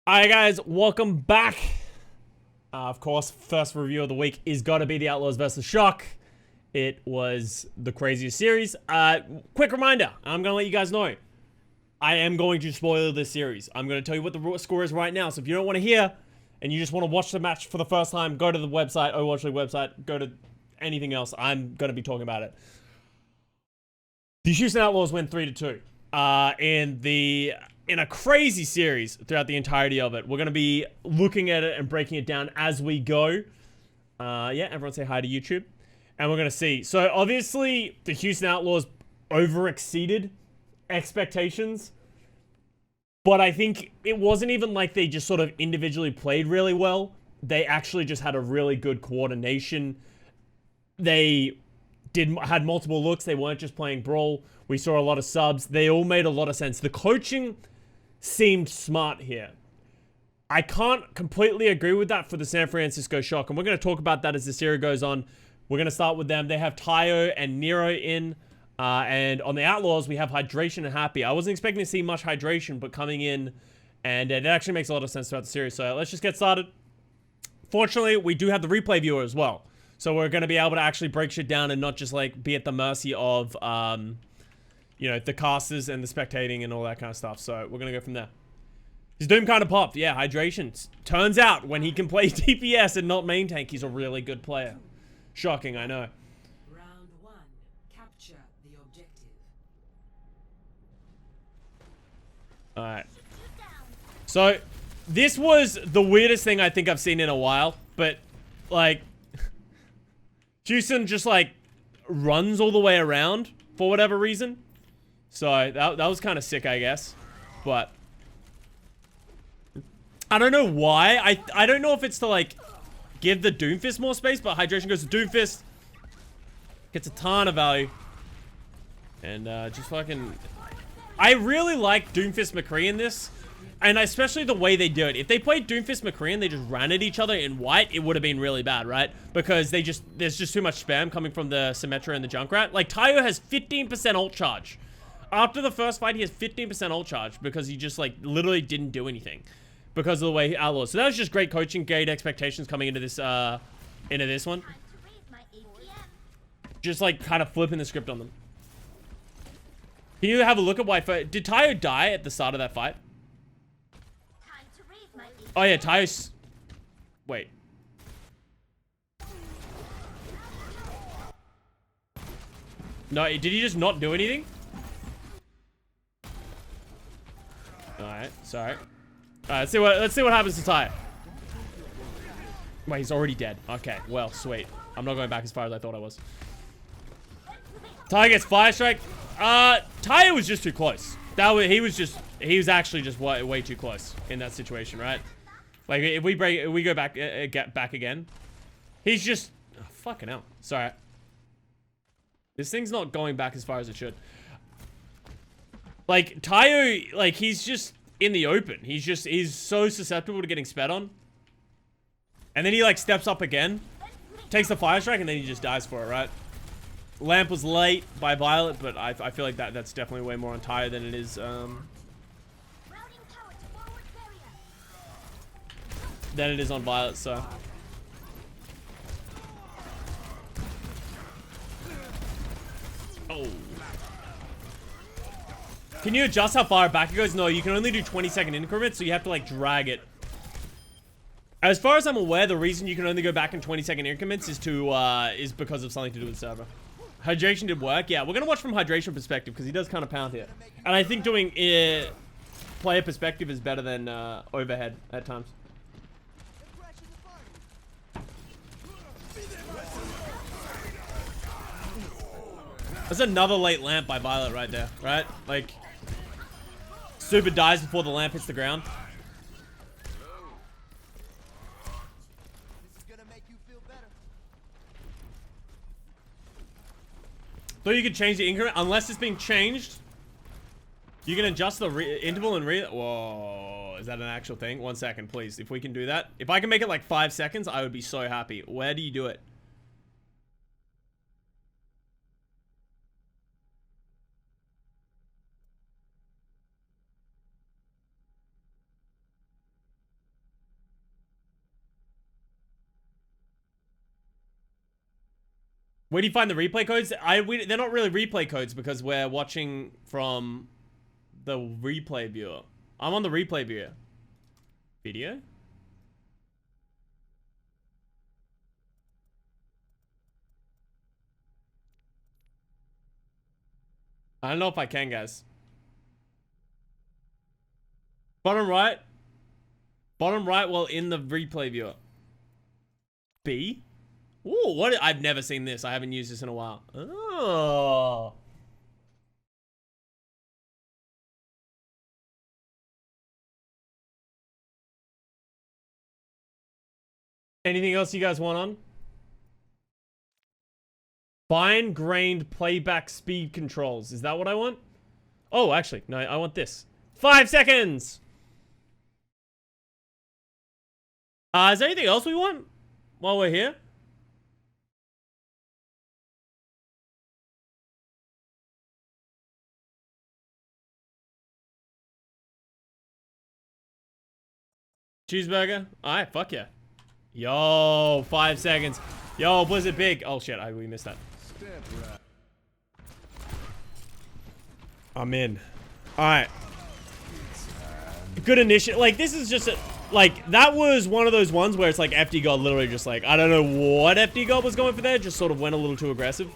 Alright guys, welcome back. Of course, first review of the week is gotta be the Outlaws versus Shock. It was the craziest series. Quick reminder, I'm gonna let you guys know. I am going to spoil this series. I'm gonna tell you what the score is right now, so if you don't want to hear, and you just want to watch the match for the first time, go to the website, Overwatch League website, go to anything else, I'm gonna be talking about it. The Houston Outlaws win 3-2. In a crazy series throughout the entirety of it. We're going to be looking at it and breaking it down as we go. Yeah, everyone say hi to YouTube. And we're going to see. So, obviously, the Houston Outlaws over-exceeded expectations. But I think it wasn't even like they just sort of individually played really well. They actually just had a really good coordination. They had multiple looks. They weren't just playing Brawl. We saw a lot of subs. They all made a lot of sense. The coaching seemed smart here. I can't completely agree with that for the San Francisco Shock, and we're going to talk about that as the series goes on. We're going to start with them. They have Tayo and Nero in, and on the Outlaws, we have Hydration and Happy. I wasn't expecting to see much Hydration, but coming in, and it actually makes a lot of sense throughout the series. So let's just get started. Fortunately, we do have the replay viewer as well, so we're going to be able to actually break shit down and not just like be at the mercy of you know, the casters and the spectating and all that kind of stuff. So we're going to go from there. His Doom kind of popped. Yeah, Hydration. Turns out when he can play DPS and not main tank, he's a really good player. Shocking, I know. Round one, capture the objective. Alright. So, this was the weirdest thing I think I've seen in a while. But, like, Houston just, like, runs all the way around for whatever reason. So, that was kind of sick, I guess. But I don't know why. I don't know if it's to, like, give the Doomfist more space, but Hydration goes to Doomfist. Gets a ton of value. And, just fucking... I really like Doomfist McCree in this. And especially the way they do it. If they played Doomfist McCree and they just ran at each other in white, it would have been really bad, right? Because there's just too much spam coming from the Symmetra and the Junkrat. Like, Tayo has 15% ult charge. After the first fight, he has 15% ult charge because he just, like, literally didn't do anything because of the way Outlaws. So that was just great coaching, great expectations coming into this one. Just, like, kind of flipping the script on them. Can you have a look at why... Did Tayo die at the start of that fight? Oh, yeah, Tayo's... Wait. No, did he just not do anything? Alright, sorry. Alright, let's see what happens to Tayo. Wait, he's already dead. Okay, well, sweet. I'm not going back as far as I thought I was. Tayo gets Fire Strike. Tayo was just too close. He was actually just way too close in that situation, right? Like, if we go back, get back again. He's just, oh, fucking hell. Sorry. This thing's not going back as far as it should. Like, Tayo, like, he's just in the open. He's so susceptible to getting spat on. And then he, like, steps up again. Takes the Fire Strike, and then he just dies for it, right? Lamp was late by Violet, but I feel like that's definitely way more on Tayo than it is, than it is on Violet, so. Oh. Can you adjust how far back it goes? No, you can only do 20-second increments, so you have to, like, drag it. As far as I'm aware, the reason you can only go back in 20-second increments is because of something to do with the server. Hydration did work. Yeah, we're going to watch from Hydration perspective, because he does kind of pound here. And I think doing player perspective is better than overhead at times. That's another late lamp by Violet right there, right? Like, super dies before the lamp hits the ground. So you can change the increment unless it's being changed. You can adjust the interval and whoa, is that an actual thing? 1 second, please. If we can do that. If I can make it like 5 seconds, I would be so happy. Where do you do it? Where do you find the replay codes? They're not really replay codes because we're watching from the replay viewer. I'm on the replay viewer. Video? I don't know if I can, guys. Bottom right. Bottom right while in the replay viewer. B? Ooh, what? I've never seen this. I haven't used this in a while. Oh. Anything else you guys want on? Fine-grained playback speed controls. Is that what I want? Oh, actually, no, I want this. 5 seconds! Is there anything else we want while we're here? Cheeseburger? Alright, fuck yeah. Yo, 5 seconds. Yo, Blizzard big. Oh shit, we missed that. I'm in. Alright. Good initiative. Like, this is just a... Like, that was one of those ones where it's like FD God literally just like... I don't know what FD God was going for there. Just sort of went a little too aggressive.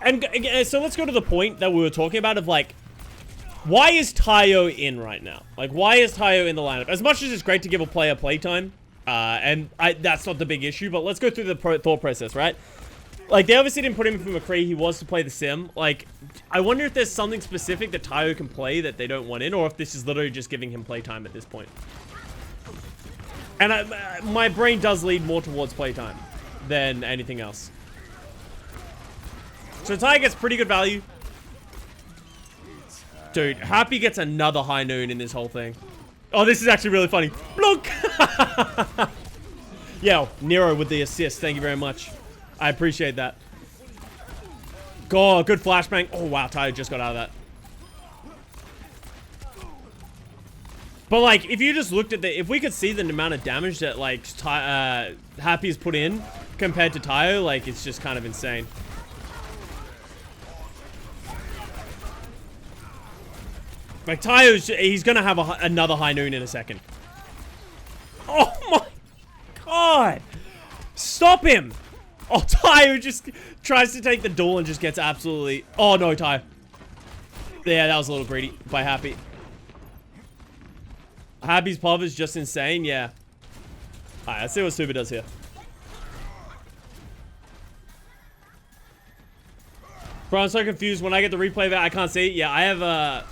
And so let's go to the point that we were talking about of like... Why is Tayo in right now? Like, why is Tayo in the lineup? As much as it's great to give a player playtime, that's not the big issue, but let's go through the thought process, right? Like, they obviously didn't put him for McCree. He was to play the sim. Like, I wonder if there's something specific that Tayo can play that they don't want in, or if this is literally just giving him playtime at this point. And my brain does lead more towards playtime than anything else. So Tayo gets pretty good value. Dude, Happy gets another high noon in this whole thing. Oh, this is actually really funny. Look! Yo, Nero with the assist. Thank you very much. I appreciate that. God, good flashbang. Oh, wow. Tayo just got out of that. But, like, if you just looked at the... If we could see the amount of damage that, like, Happy's put in compared to Tayo, like, it's just kind of insane. Like, Tayo's... He's gonna have another high noon in a second. Oh, my God. Stop him. Oh, Tayo just tries to take the duel and just gets absolutely... Oh, no, Tayo. Yeah, that was a little greedy by Happy. Happy's pub is just insane, yeah. Alright, let's see what Super does here. Bro, I'm so confused. When I get the replay of it, I can't see it. Yeah, I have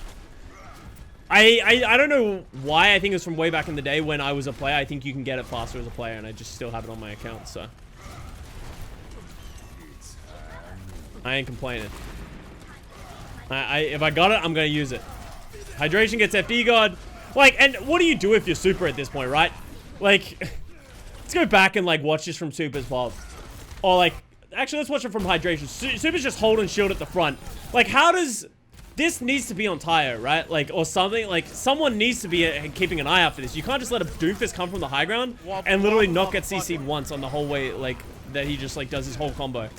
I don't know why. I think it was from way back in the day when I was a player. I think you can get it faster as a player, and I just still have it on my account, so... I ain't complaining. If I got it, I'm gonna use it. Hydration gets FD God. Like, and what do you do if you're super at this point, right? Like, let's go back and, like, watch this from Super as well. Or, like, actually, let's watch it from Hydration. Super's just hold and shield at the front. Like, how does... This needs to be on Tayo, right? Like, or something. Like, someone needs to be keeping an eye out for this. You can't just let a Doomfist come from the high ground and literally not get CC'd once on the whole way, like, that he just, like, does his whole combo.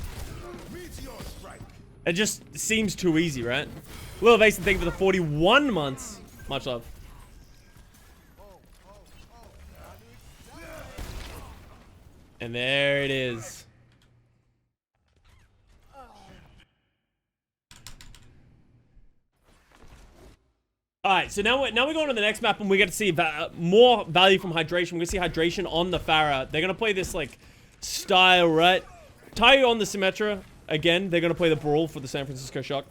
It just seems too easy, right? Lil Evasive, thank you for the 41 months. Much love. And there it is. Alright, so now we're going to the next map and we get to see more value from Hydration. We're going to see Hydration on the Pharah. They're going to play this, like, style, right? Tayo on the Symmetra. Again, they're going to play the Brawl for the San Francisco Shock.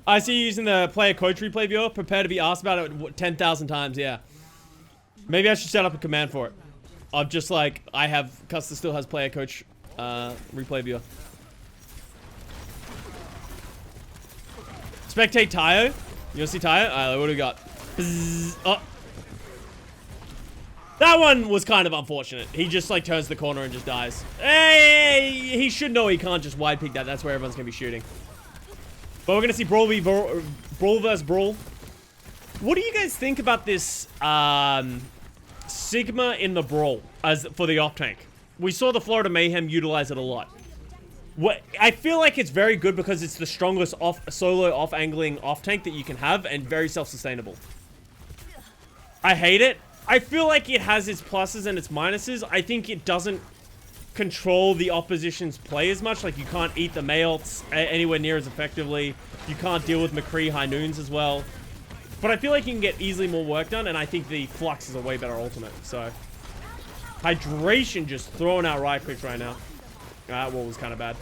I see you using the player coach replay viewer. Prepare to be asked about it 10,000 times, yeah. Maybe I should set up a command for it. Of just like, I have, Custa still has player coach replay viewer. Spectate Tayo. You wanna see Tayo? Alright, what do we got? Bzzz. Oh. That one was kind of unfortunate. He just like turns the corner and just dies. Hey, he should know he can't just wide pick that. That's where everyone's gonna be shooting. But we're gonna see Brawl versus Brawl. What do you guys think about this Sigma in the brawl as for the off tank. We saw the Florida Mayhem utilize it a lot. What I feel like it's very good because it's the strongest solo off angling off tank that you can have and very self-sustainable. I hate it. I feel like it has its pluses and its minuses. I think it doesn't control the opposition's play as much. Like, you can't eat the Mayots anywhere near as effectively. You can't deal with McCree high noons as well. But I feel like you can get easily more work done, and I think the Flux is a way better ultimate. So, Hydration just throwing out right clicks right now. That wall was kind of bad.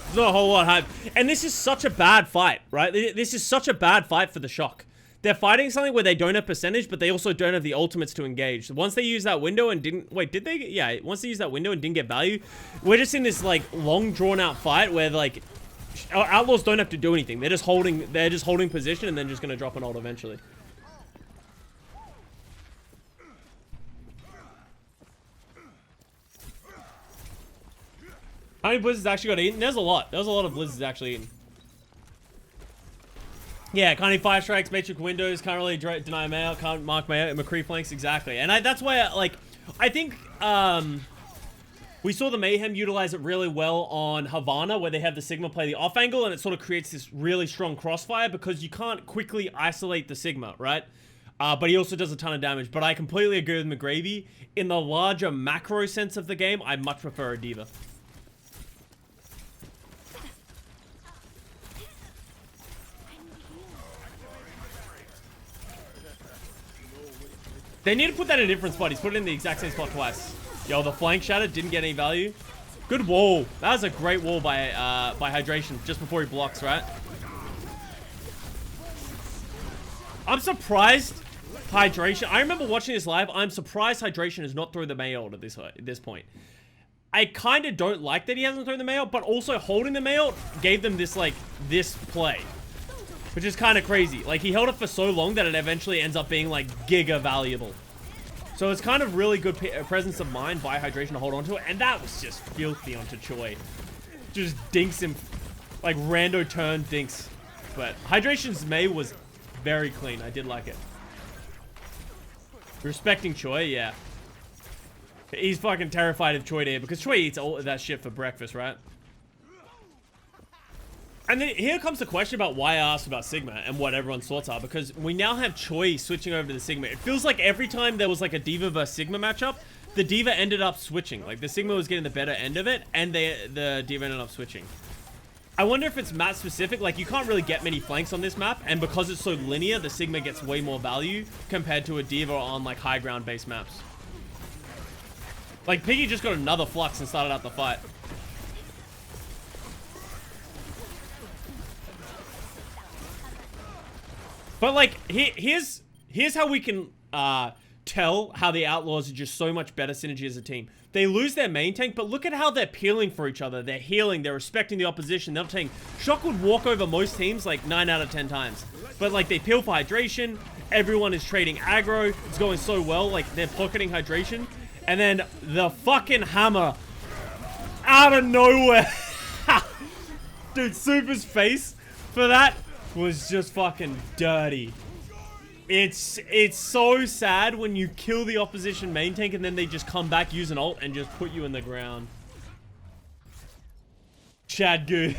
There's not a whole lot of hype. And this is such a bad fight, right? This is such a bad fight for the Shock. They're fighting something where they don't have percentage, but they also don't have the ultimates to engage. Once they use that window and didn't... Wait, did they? Yeah, once they use that window and didn't get value, we're just in this, like, long, drawn-out fight where, like, Outlaws don't have to do anything. They're just holding position and then just going to drop an ult eventually. How many blizzards actually got eaten? There's a lot. There's a lot of blizzards actually eaten. Yeah, can't eat fire strikes, matrix windows, can't really deny mail, can't mark mail, McCree flanks, exactly. And that's why, I think, we saw the Mayhem utilize it really well on Havana, where they have the Sigma play the off angle, and it sort of creates this really strong crossfire because you can't quickly isolate the Sigma, right? But he also does a ton of damage. But I completely agree with McGravy. In the larger macro sense of the game, I much prefer a D.Va. They need to put that in a different spot. He's put it in the exact same spot twice. Yo, the flank shatter didn't get any value. Good wall. That was a great wall by Hydration just before he blocks, right? I'm surprised Hydration... I remember watching this live. I'm surprised Hydration has not thrown the Mayolt at this point. I kind of don't like that he hasn't thrown the Mayolt, but also holding the Mayolt gave them this, like, this play. Which is kind of crazy. Like, he held it for so long that it eventually ends up being, like, giga valuable. So it's kind of really good presence of mind by Hydration to hold on to it. And that was just filthy onto Choi. Just dinks him. Like, rando turn dinks. But Hydration's May was very clean. I did like it. Respecting Choi, yeah. He's fucking terrified of Choi there because Choi eats all of that shit for breakfast, right? And then here comes the question about why I asked about Sigma and what everyone's thoughts are, because we now have Choi switching over to the Sigma. It feels like every time there was like a D.Va versus Sigma matchup, the D.Va ended up switching. Like, the Sigma was getting the better end of it, and the D.Va ended up switching. I wonder if it's map specific. Like, you can't really get many flanks on this map, and because it's so linear, the Sigma gets way more value compared to a D.Va on, like, high ground based maps. Like, Piggy just got another Flux and started out the fight. But, like, here's how we can tell how the Outlaws are just so much better synergy as a team. They lose their main tank, but look at how they're peeling for each other. They're healing, they're respecting the opposition. They're not taking... Shock would walk over most teams, like, 9 out of 10 times. But, like, they peel for hydration. Everyone is trading aggro. It's going so well. Like, they're pocketing hydration. And then the fucking hammer out of nowhere. Dude, Super's face for that was just fucking dirty. It's so sad when you kill the opposition main tank and then they just come back, use an ult, and just put you in the ground. Chad good.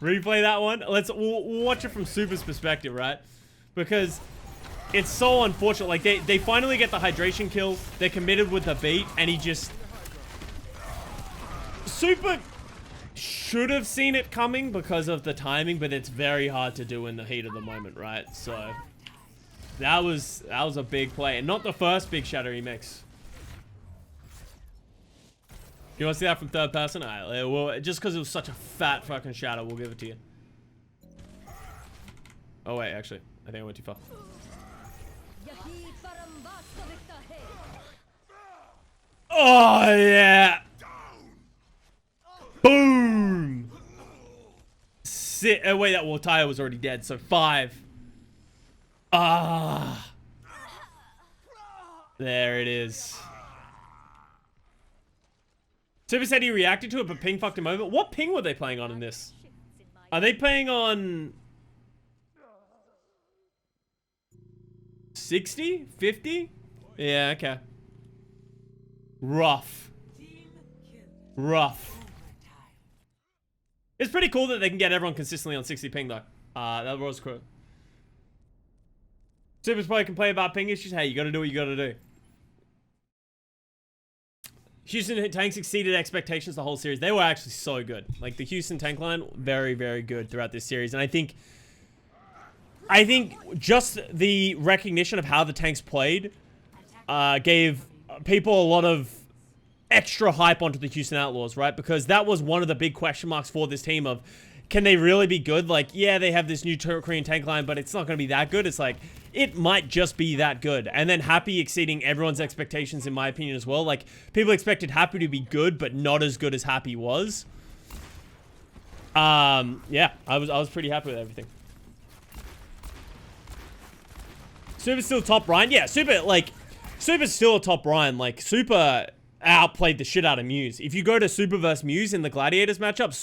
Replay that one. We'll watch it from Super's perspective, right? Because it's so unfortunate. Like, they finally get the hydration kill. They're committed with the beat, and he just... Super should have seen it coming because of the timing, but it's very hard to do in the heat of the moment, right? So that was a big play, and not the first big shatter he makes. You want to see that from third person? Alright, well, just because it was such a fat fucking shadow, we'll give it to you. Oh wait, actually, I think I went too far. Oh yeah! Boom! Wait, that Taya was already dead, so 5. Ah! There it is. Super said he reacted to it, but ping fucked him over. What ping were they playing on in this? Are they playing on 60? 50? Yeah, okay. Rough. Rough. It's pretty cool that they can get everyone consistently on 60 ping, though. That was cool. Super's probably complain about ping issues. Hey, you gotta do what you gotta do. Houston tanks exceeded expectations the whole series. They were actually so good. Like, the Houston tank line, very, very good throughout this series. And I think just the recognition of how the tanks played gave people a lot of extra hype onto the Houston Outlaws, right? Because that was one of the big question marks for this team of, can they really be good? Like, yeah, they have this new Korean tank line, but it's not going to be that good. It's like, it might just be that good. And then Happy exceeding everyone's expectations, in my opinion, as well. Like, people expected Happy to be good, but not as good as Happy was. Yeah, I was pretty happy with everything. Super's still top Ryan? Yeah, Super's still a top Ryan. Like, Super outplayed the shit out of Muse. If you go to Super versus Muse in the Gladiators matchup,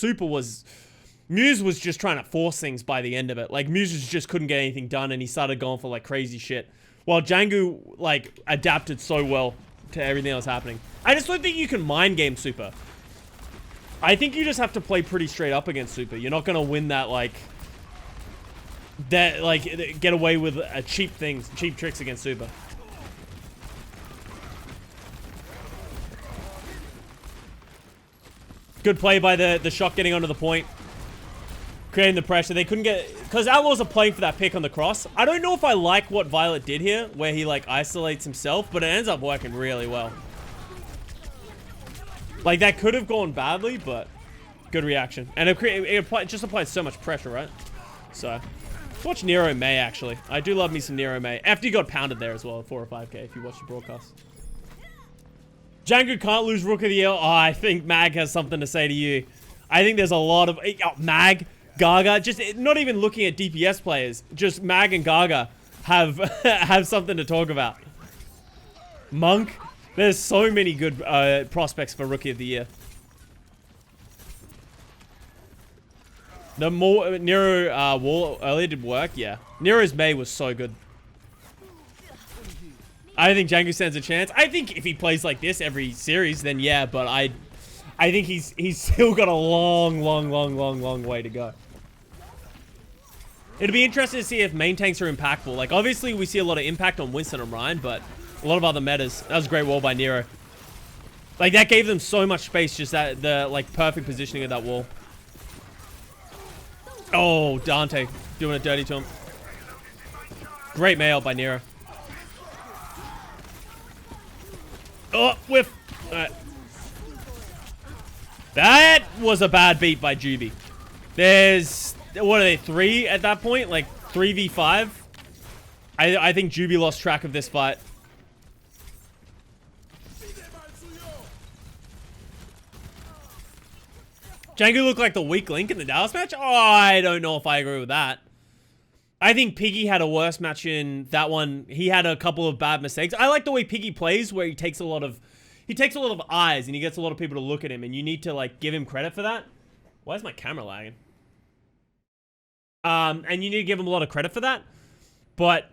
Muse was just trying to force things by the end of it. Like, Muse just couldn't get anything done, and he started going for, like, crazy shit. While Django, like, adapted so well to everything that was happening. I just don't think you can mind game Super. I think you just have to play pretty straight up against Super. You're not going to win that, get away with cheap tricks against Super. Good play by the shot getting onto the point. Creating the pressure. They couldn't get... Because Outlaws are playing for that pick on the cross. I don't know if I like what Violet did here, where he, like, isolates himself, but it ends up working really well. Like, that could have gone badly, but good reaction. And it just applies so much pressure, right? So, let's watch Nero May, actually. I do love me some Nero May. FD got pounded there as well at 4 or 5k if you watch the broadcast. Django can't lose Rook of the Year. Oh, I think Mag has something to say to you. I think there's a lot of... Mag... Gaga, just not even looking at DPS players, just Mag and Gaga have something to talk about. Monk, there's so many good prospects for Rookie of the Year. The more Nero wall earlier did work, yeah. Nero's May was so good. I think Django stands a chance. I think if he plays like this every series, then yeah, but I think he's still got a long way to go. It'd be interesting to see if main tanks are impactful. Like, obviously, we see a lot of impact on Winston and Ryan, but a lot of other metas. That was a great wall by Nero. Like, that gave them so much space, just the perfect positioning of that wall. Oh, Dante doing it dirty to him. Great mail by Nero. Oh, whiff. All right. That was a bad beat by Juby. There's, what are they, 3 at that point? Like 3v5? I think Juby lost track of this fight. Django looked like the weak link in the Dallas match? Oh, I don't know if I agree with that. I think Piggy had a worse match in that one. He had a couple of bad mistakes. I like the way Piggy plays, where he takes a lot of eyes and he gets a lot of people to look at him, and you need to, like, give him credit for that. Why is my camera lagging? And you need to give him a lot of credit for that. But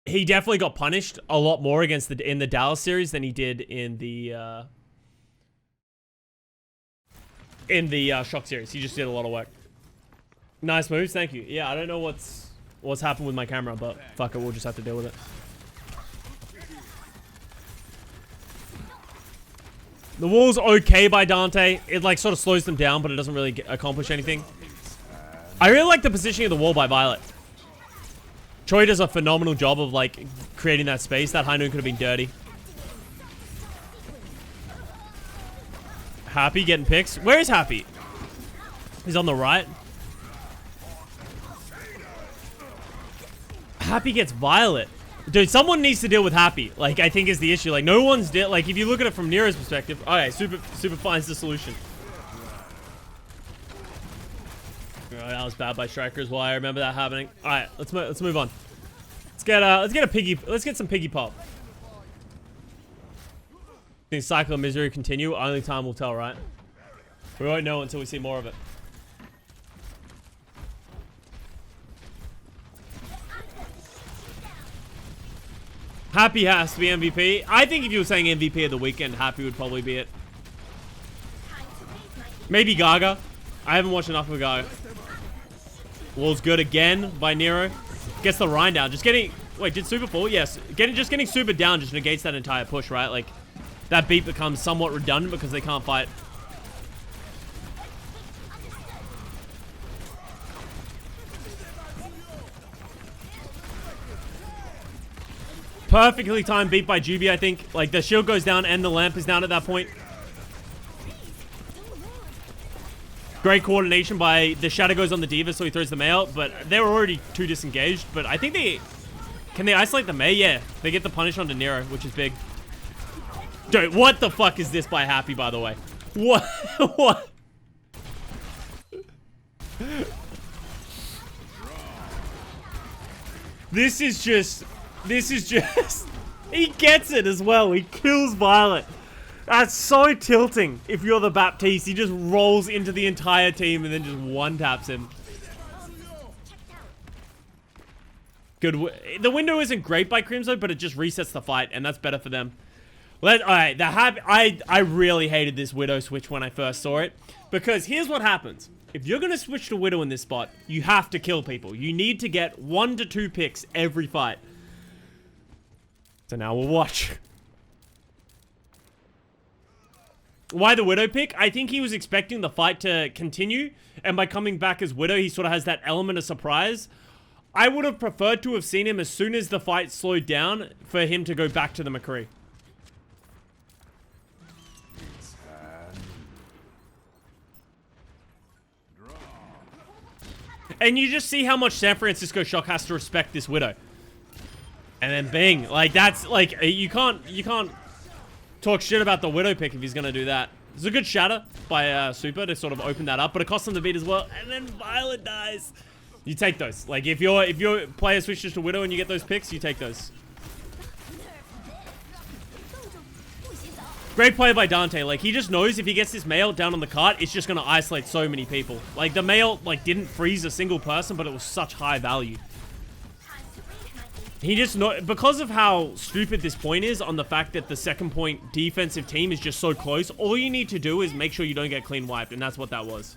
he definitely got punished a lot more in the Dallas series than he did in the Shock series. He just did a lot of work. Nice moves, thank you. Yeah, I don't know what's happened with my camera, but fuck it, we'll just have to deal with it. The wall's okay by Dante. It, like, sort of slows them down, but it doesn't really accomplish anything. I really like the positioning of the wall by Violet. Choi does a phenomenal job of, like, creating that space. That high noon could have been dirty. Happy getting picks. Where is Happy? He's on the right. Happy gets Violet. Dude, someone needs to deal with Happy. Like, I think is the issue. Like, no one's like, if you look at it from Nero's perspective. Okay, Super finds the solution. Oh, that was bad by Striker as well. I remember that happening. All right, let's move on. Let's get some piggy pop. The cycle of misery continue. Only time will tell, right? We won't know until we see more of it. Happy has to be MVP. I think if you were saying MVP of the weekend, Happy would probably be it. Maybe Gaga. I haven't watched enough of Gaga. Wall's good again by Nero. Gets the Rhine down. Just getting... Wait, did Super fall? Yes. Just getting Super down just negates that entire push, right? Like, that beat becomes somewhat redundant because they can't fight. Perfectly timed beat by Juby, I think. Like, the shield goes down and the lamp is down at that point. Great coordination by... The shadow goes on the D.Va, so he throws the Mei out. But they were already too disengaged. But I think they... Can they isolate the Mei? Yeah. They get the punish onto Nero, which is big. Dude, what the fuck is this by Happy, by the way? What? What? This is just... He gets it as well. He kills Violet. That's so tilting. If you're the Baptiste, he just rolls into the entire team and then just one-taps him. Good. The window isn't great by Crimson, but it just resets the fight, and that's better for them. Alright, I really hated this Widow switch when I first saw it. Because here's what happens. If you're going to switch to Widow in this spot, you have to kill people. You need to get 1 to 2 picks every fight. So now we'll watch. Why the Widow pick? I think he was expecting the fight to continue. And by coming back as Widow, he sort of has that element of surprise. I would have preferred to have seen him as soon as the fight slowed down for him to go back to the McCree. And you just see how much San Francisco Shock has to respect this Widow. And then bing. Like, that's, like, you can't talk shit about the Widow pick if he's gonna do that. It's a good shatter by Super to sort of open that up, but it costs him the beat as well. And then Violet dies. You take those. Like, if your player switches to Widow and you get those picks, you take those. Great play by Dante. Like, he just knows if he gets this Mail down on the cart, it's just gonna isolate so many people. Like, the Mail, like, didn't freeze a single person, but it was such high value. He just know, because of how stupid this point is on the fact that the second point defensive team is just so close, all you need to do is make sure you don't get clean wiped, and that's what that was.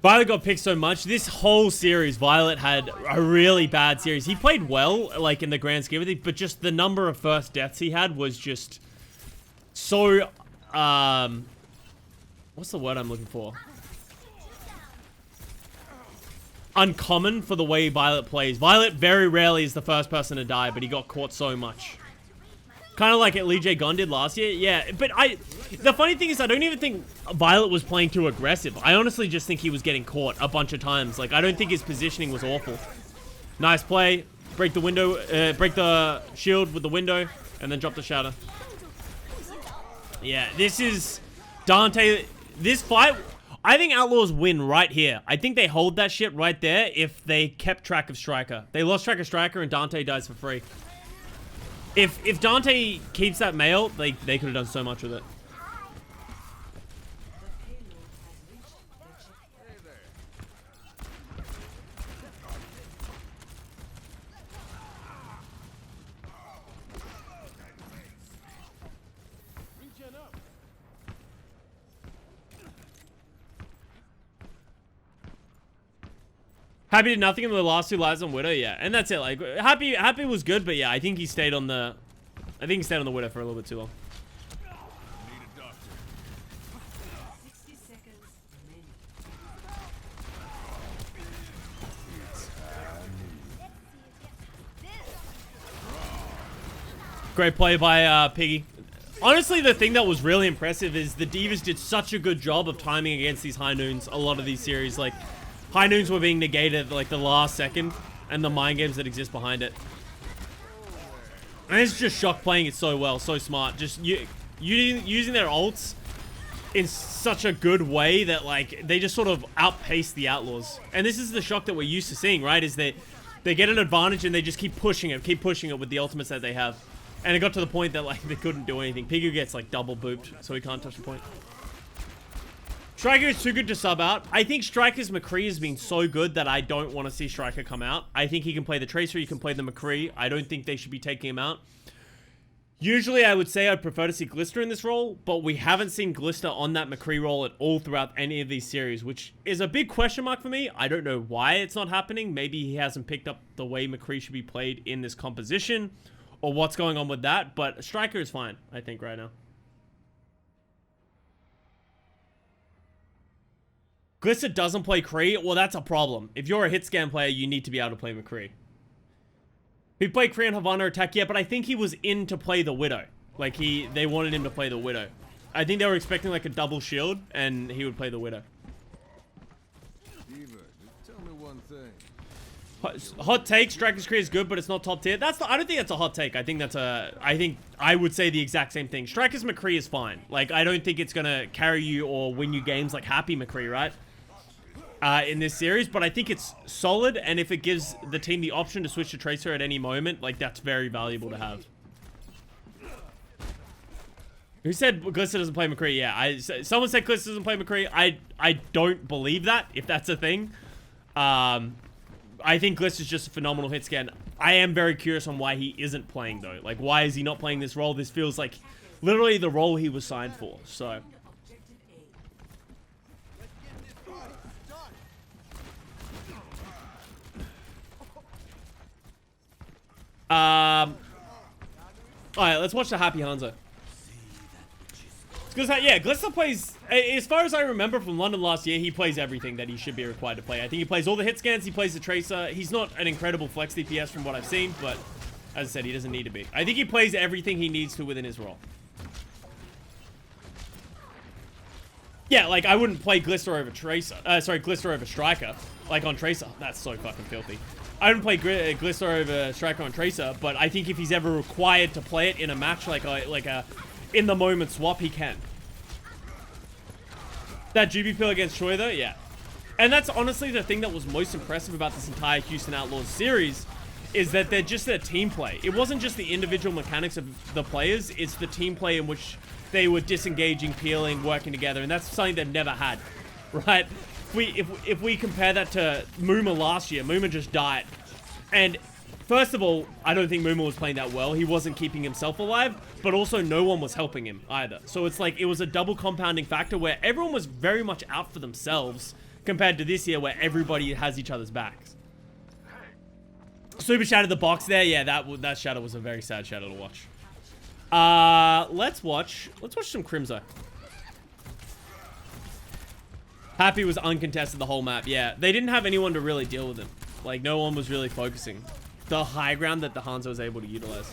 Violet got picked so much. This whole series, Violet had a really bad series. He played well, like, in the grand scheme of it, but just the number of first deaths he had was just so, what's the word I'm looking for? Uncommon for the way Violet plays. Violet very rarely is the first person to die, but he got caught so much. Kind of like Lee J. Gunn did last year. Yeah, but the funny thing is I don't even think Violet was playing too aggressive. I honestly just think he was getting caught a bunch of times. Like, I don't think his positioning was awful. Nice play. Break the window, break the shield with the window, and then drop the shatter. Yeah, this is Dante. This fight, I think Outlaws win right here. I think they hold that shit right there if they kept track of Striker. They lost track of Striker and Dante dies for free. If Dante keeps that mail, they could have done so much with it. Happy did nothing in the last 2 lives on Widow, yeah, and that's it. Like, Happy was good, but yeah, I think he stayed on the, Widow for a little bit too long. 60 seconds remaining. Great play by Piggy. Honestly, the thing that was really impressive is the Divas did such a good job of timing against these high noons. A lot of these series, like, high noons were being negated at, like, the last second, and the mind games that exist behind it. And it's just Shock playing it so well, so smart. Just using their ults in such a good way that, like, they just sort of outpace the Outlaws. And this is the Shock that we're used to seeing, right? Is that They get an advantage and they just keep pushing it with the ultimates that they have. And it got to the point that, like, they couldn't do anything. Pigu gets, like, double booped, so he can't touch the point. Striker is too good to sub out. I think Striker's McCree has been so good that I don't want to see Striker come out. I think he can play the Tracer, he can play the McCree. I don't think they should be taking him out. Usually, I would say I'd prefer to see Glister in this role, but we haven't seen Glister on that McCree role at all throughout any of these series, which is a big question mark for me. I don't know why it's not happening. Maybe he hasn't picked up the way McCree should be played in this composition, or what's going on with that, but Striker is fine, I think, right now. Glister doesn't play Kree? Well, that's a problem. If you're a hit scan player, you need to be able to play McCree. He played Kree and Havana attack, yeah, but I think he was in to play the Widow. Like, they wanted him to play the Widow. I think they were expecting, like, a double shield, and he would play the Widow. Diva, just tell me one thing. Hot take, Striker's Kree is good, but it's not top tier. I don't think that's a hot take. I think I would say the exact same thing. Striker's McCree is fine. Like, I don't think it's gonna carry you or win you games like Happy McCree, right? In this series, but I think it's solid, and if it gives the team the option to switch to Tracer at any moment, like, that's very valuable to have. Who said Glister doesn't play McCree? Yeah, someone said Glister doesn't play McCree. I don't believe that, if that's a thing. I think Glister's just a phenomenal hit scan. I am very curious on why he isn't playing, though. Like, why is he not playing this role? This feels like literally the role he was signed for, so... Alright, let's watch the Happy Hanzo. Yeah, Glister plays, as far as I remember from London last year, he plays everything that he should be required to play. I think he plays all the hit scans, he plays the Tracer. He's not an incredible flex DPS from what I've seen, but as I said, he doesn't need to be. I think he plays everything he needs to within his role. Yeah, like, I wouldn't play Glister over Tracer. Glister over Striker. Like, on Tracer. That's so fucking filthy. I wouldn't play Glister over Striker on Tracer, but I think if he's ever required to play it in a match like a in-the-moment swap, he can. That GB pill against Choi, though? Yeah. And that's honestly the thing that was most impressive about this entire Houston Outlaws series, is that they're just a team play. It wasn't just the individual mechanics of the players, it's the team play in which they were disengaging, peeling, working together, and that's something they've never had, right? If we compare that to Muma last year, Muma just died. And first of all, I don't think Muma was playing that well. He wasn't keeping himself alive, but also no one was helping him either. So it's like, it was a double compounding factor where everyone was very much out for themselves compared to this year where everybody has each other's backs. Super shattered the box there. Yeah, that shadow was a very sad shadow to watch. Let's watch some Crimzo. Happy was uncontested the whole map. Yeah, they didn't have anyone to really deal with him. Like, no one was really focusing. The high ground that the Hanzo was able to utilize.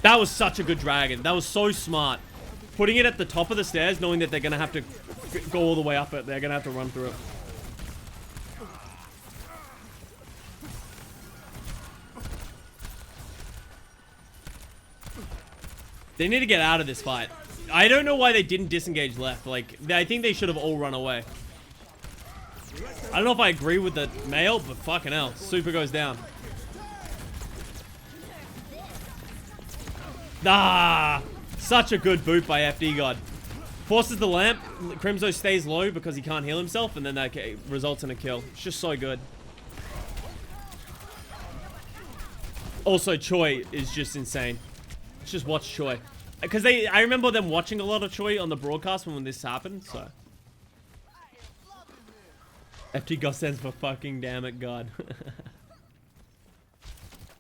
That was such a good dragon. That was so smart. Putting it at the top of the stairs, knowing that they're going to have to go all the way up it. They're going to have to run through it. They need to get out of this fight. I don't know why they didn't disengage left. Like, I think they should have all run away. I don't know if I agree with the male, but fucking hell. Super goes down. Ah! Such a good boot by FD God. Forces the lamp. Crimzo stays low because he can't heal himself, and then that results in a kill. It's just so good. Also, Choi is just insane. Let's just watch Choi. Because I remember them watching a lot of Choi on the broadcast when this happened, so. FT God stands for fucking damn it, God.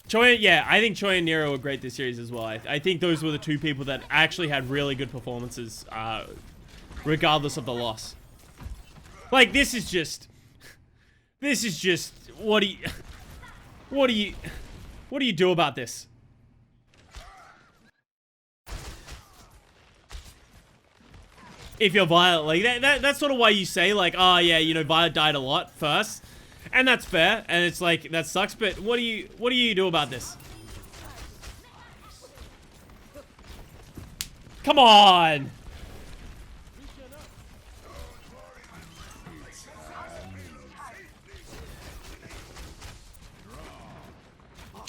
Choi, yeah, I think Choi and Nero were great this series as well. I think those were the two people that actually had really good performances, regardless of the loss. Like, this is just, what do you do about this? If you're Violet, like, that's sort of why you say, like, oh, yeah, you know, Violet died a lot first. And that's fair, and it's like, that sucks, but what do you do about this? Come on!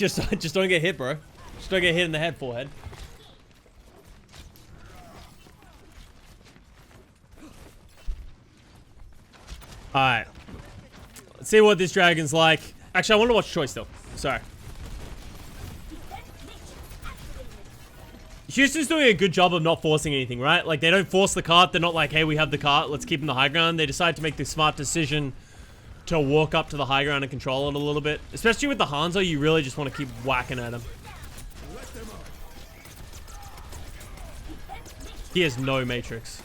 Just don't get hit, bro. Just don't get hit in the head, forehead. Alright. Let's see what this dragon's like. Actually, I want to watch Choi still. Sorry. Houston's doing a good job of not forcing anything, right? Like, they don't force the cart. They're not like, hey, we have the cart. Let's keep him the high ground. They decide to make the smart decision to walk up to the high ground and control it a little bit. Especially with the Hanzo, you really just want to keep whacking at him. He has no matrix.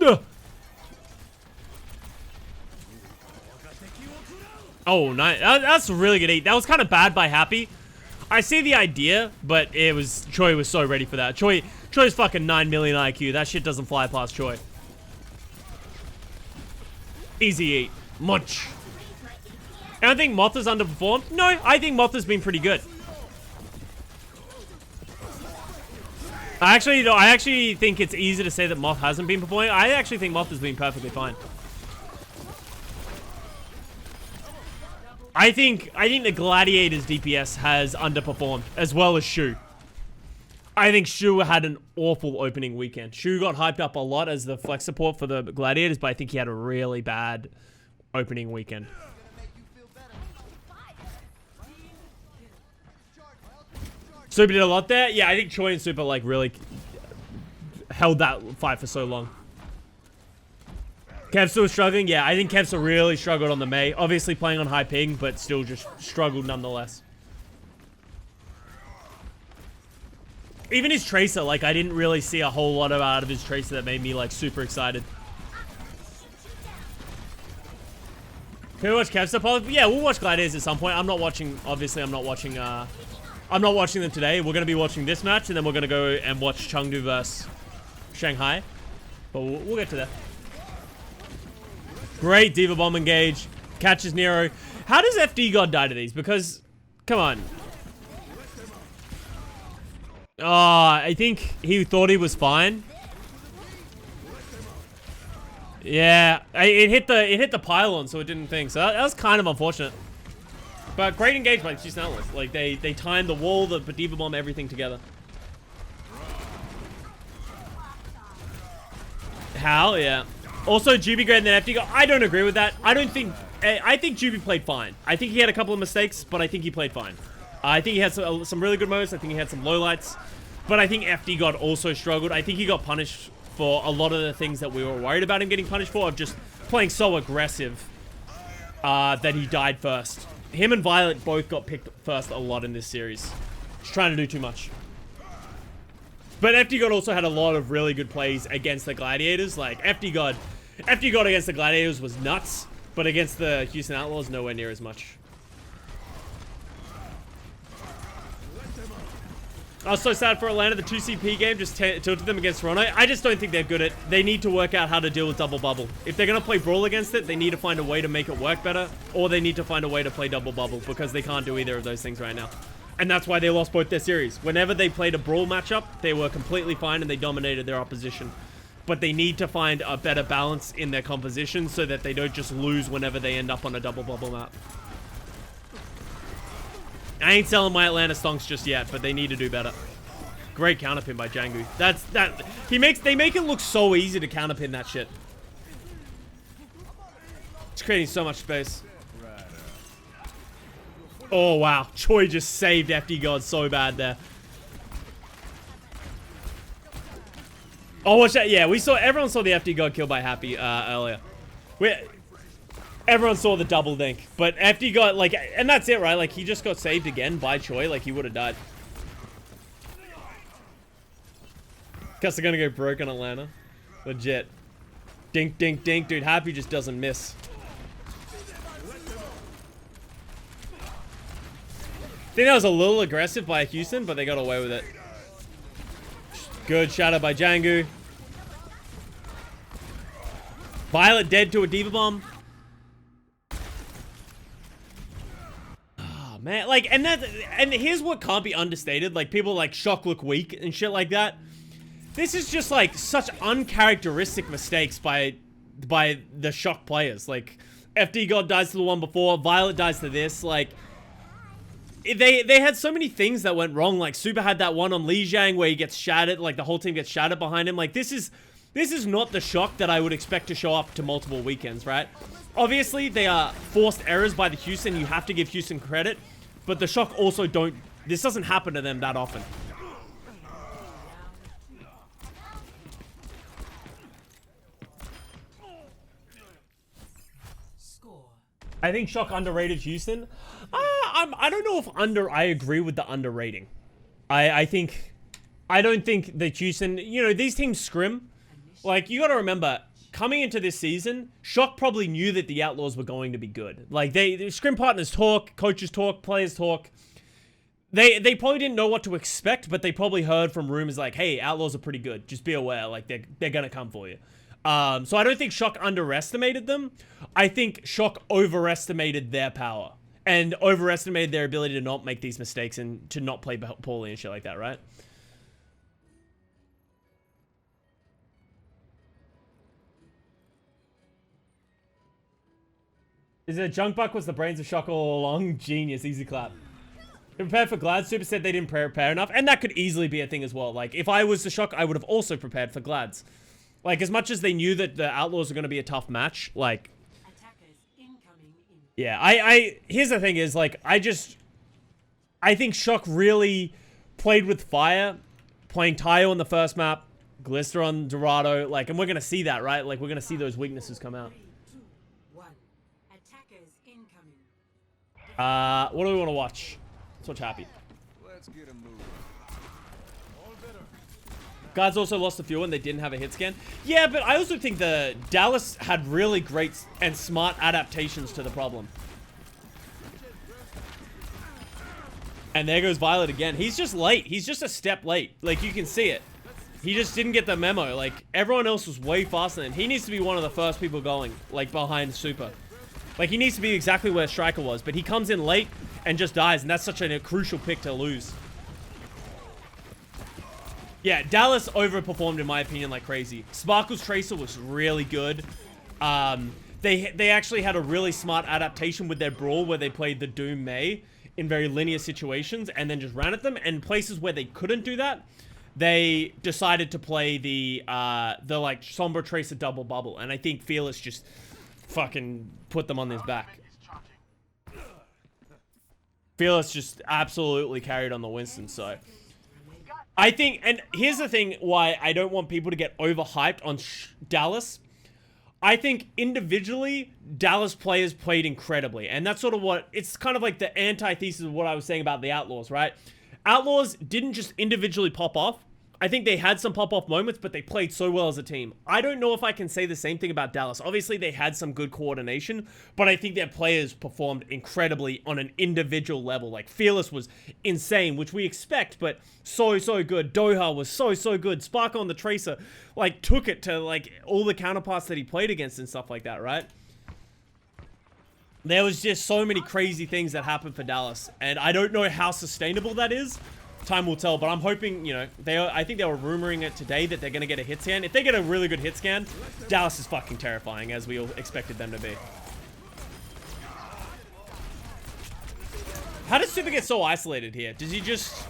Ugh. Oh, nice. That's a really good eat. That was kind of bad by Happy. I see the idea, but it was... Choi was so ready for that. Choi's fucking 9 million IQ. That shit doesn't fly past Choi. Easy eat. Munch. And I think Moth has underperformed. No, I think Moth has been pretty good. I actually think it's easy to say that Moth hasn't been performing. I actually think Moth has been perfectly fine. I think the Gladiator's DPS has underperformed, as well as Shu. I think Shu had an awful opening weekend. Shu got hyped up a lot as the flex support for the Gladiators, but I think he had a really bad opening weekend. Super did a lot there. Yeah, I think Choi and Super like really held that fight for so long. Kev still struggling? Yeah, I think Kev's really struggled on the Mei. Obviously playing on high ping, but still just struggled nonetheless. Even his Tracer, like, I didn't really see a whole lot out of his Tracer that made me, like, super excited. Can we watch Kev stuff? Yeah, we'll watch Gladiators at some point. I'm not watching, obviously, I'm not watching them today. We're going to be watching this match, and then we're going to go and watch Chengdu versus Shanghai. But we'll get to that. Great Diva Bomb engage. Catches Nero. How does FD God die to these? Because, come on. Oh, I think he thought he was fine. Yeah, it hit the pylon, so it didn't think. So that was kind of unfortunate. But great engage by Houston Outlaws. Like, they timed the wall, the Diva Bomb, everything together. How? Yeah. Also, Juby greater than FD. I don't agree with that. I think Juby played fine. I think he had a couple of mistakes, but I think he played fine. I think he had some really good moments. I think he had some lowlights. But I think FD God also struggled. I think he got punished for a lot of the things that we were worried about him getting punished for, of just playing so aggressive that he died first. Him and Violet both got picked first a lot in this series. Just trying to do too much. But FD God also had a lot of really good plays against the Gladiators. Like, FD God against the Gladiators was nuts, but against the Houston Outlaws, nowhere near as much. I was so sad for Atlanta. The 2CP game just tilted them against Toronto. I just don't think they're good at... They need to work out how to deal with double bubble. If they're going to play Brawl against it, they need to find a way to make it work better, or they need to find a way to play double bubble, because they can't do either of those things right now. And that's why they lost both their series. Whenever they played a Brawl matchup, they were completely fine and they dominated their opposition. But they need to find a better balance in their composition so that they don't just lose whenever they end up on a double bubble map. I ain't selling my Atlanta stonks just yet, but they need to do better. Great counterpin by Jangu. They make it look so easy to counterpin that shit. It's creating so much space. Oh, wow. Choi just saved FD God so bad there. Oh, watch that. Yeah, everyone saw the FD God kill by Happy earlier. Everyone saw the double dink. But FD God, like, and that's it, right? Like, he just got saved again by Choi. Like, he would have died. Custa gonna go broke in Atlanta. Legit. Dink, dink, dink. Dude, Happy just doesn't miss. I think that was a little aggressive by Houston, but they got away with it. Good shadow by Jangu. Violet dead to a Diva Bomb. Oh, man. Like, and here's what can't be understated. Like, people like Shock look weak and shit like that. This is just like such uncharacteristic mistakes by by the Shock players. Like, FD God dies to the one before, Violet dies to this. Like, they had so many things that went wrong. Like, Super had that one on Li Jiang where he gets shattered, like the whole team gets shattered behind him. Like, this is not the Shock that I would expect to show up to multiple weekends, right? Obviously, they are forced errors by the Houston. You have to give Houston credit. But the Shock also don't... This doesn't happen to them that often. I think Shock underrated Houston. I don't know if I agree with the underrating. I don't think that Houston, you know, these teams scrim. Like, you got to remember, coming into this season, Shock probably knew that the Outlaws were going to be good. Like, the scrim partners talk, coaches talk, players talk. They probably didn't know what to expect, but they probably heard from rumors like, hey, Outlaws are pretty good. Just be aware, like, they're going to come for you. So I don't think Shock underestimated them. I think Shock overestimated their power and overestimated their ability to not make these mistakes and to not play poorly and shit like that, right? Is it Junkbuck was the brains of Shock all along? Genius, easy clap. Prepared for Glad. Super said they didn't prepare enough, and that could easily be a thing as well. Like, if I was the Shock, I would have also prepared for Glads. Like, as much as they knew that the Outlaws were going to be a tough match, like... Yeah, here's the thing is, like, I think Shock really played with fire, playing Tayo on the first map, Glister on Dorado, like, and we're going to see that, right? Like, we're going to see those weaknesses come out. What do we want to watch? Let's watch Happy. Let's get a move. Guards also lost a few and they didn't have a hit scan. Yeah, but I also think the Dallas had really great and smart adaptations to the problem. And there goes Violet again. He's just late. He's just a step late. Like, you can see it. He just didn't get the memo. Like, everyone else was way faster than him. He needs to be one of the first people going, like, behind Super. Like, he needs to be exactly where Striker was. But he comes in late and just dies. And that's such a crucial pick to lose. Yeah, Dallas overperformed in my opinion like crazy. Sparkle's Tracer was really good. They actually had a really smart adaptation with their Brawl where they played the Doom Mei in very linear situations and then just ran at them. And places where they couldn't do that, they decided to play the like Sombra Tracer double bubble. And I think Fearless just fucking put them on his back. Fearless just absolutely carried on the Winston, so... I think, and here's the thing why I don't want people to get overhyped on Dallas. I think individually, Dallas players played incredibly. And that's sort of what, it's kind of like the antithesis of what I was saying about the Outlaws, right? Outlaws didn't just individually pop off. I think they had some pop-off moments, but they played so well as a team. I don't know if I can say the same thing about Dallas. Obviously, they had some good coordination, but I think their players performed incredibly on an individual level. Like, Fearless was insane, which we expect, but so good. Doha was so good. Sparkle on the Tracer, like, took it to, like, all the counterparts that he played against and stuff like that, right? There was just so many crazy things that happened for Dallas, and I don't know how sustainable that is. Time will tell, but I'm hoping, you know, I think they were rumoring it today that they're going to get a hit scan. If they get a really good hit scan, Dallas is fucking terrifying, as we all expected them to be. How does Super get so isolated here? Does he just...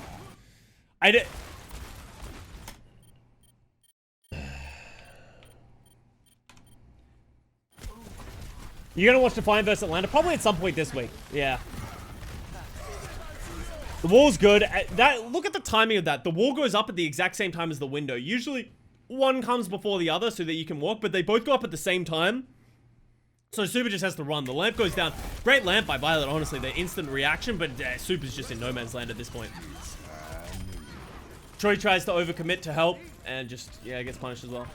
You're going to watch Defiant versus Atlanta? Probably at some point this week. Yeah. The wall's good. Look at the timing of that. The wall goes up at the exact same time as the window. Usually, one comes before the other so that you can walk, but they both go up at the same time. So Super just has to run. The lamp goes down. Great lamp by Violet, honestly. The instant reaction, but Super's just in no man's land at this point. Troy tries to overcommit to help, and just, yeah, gets punished as well.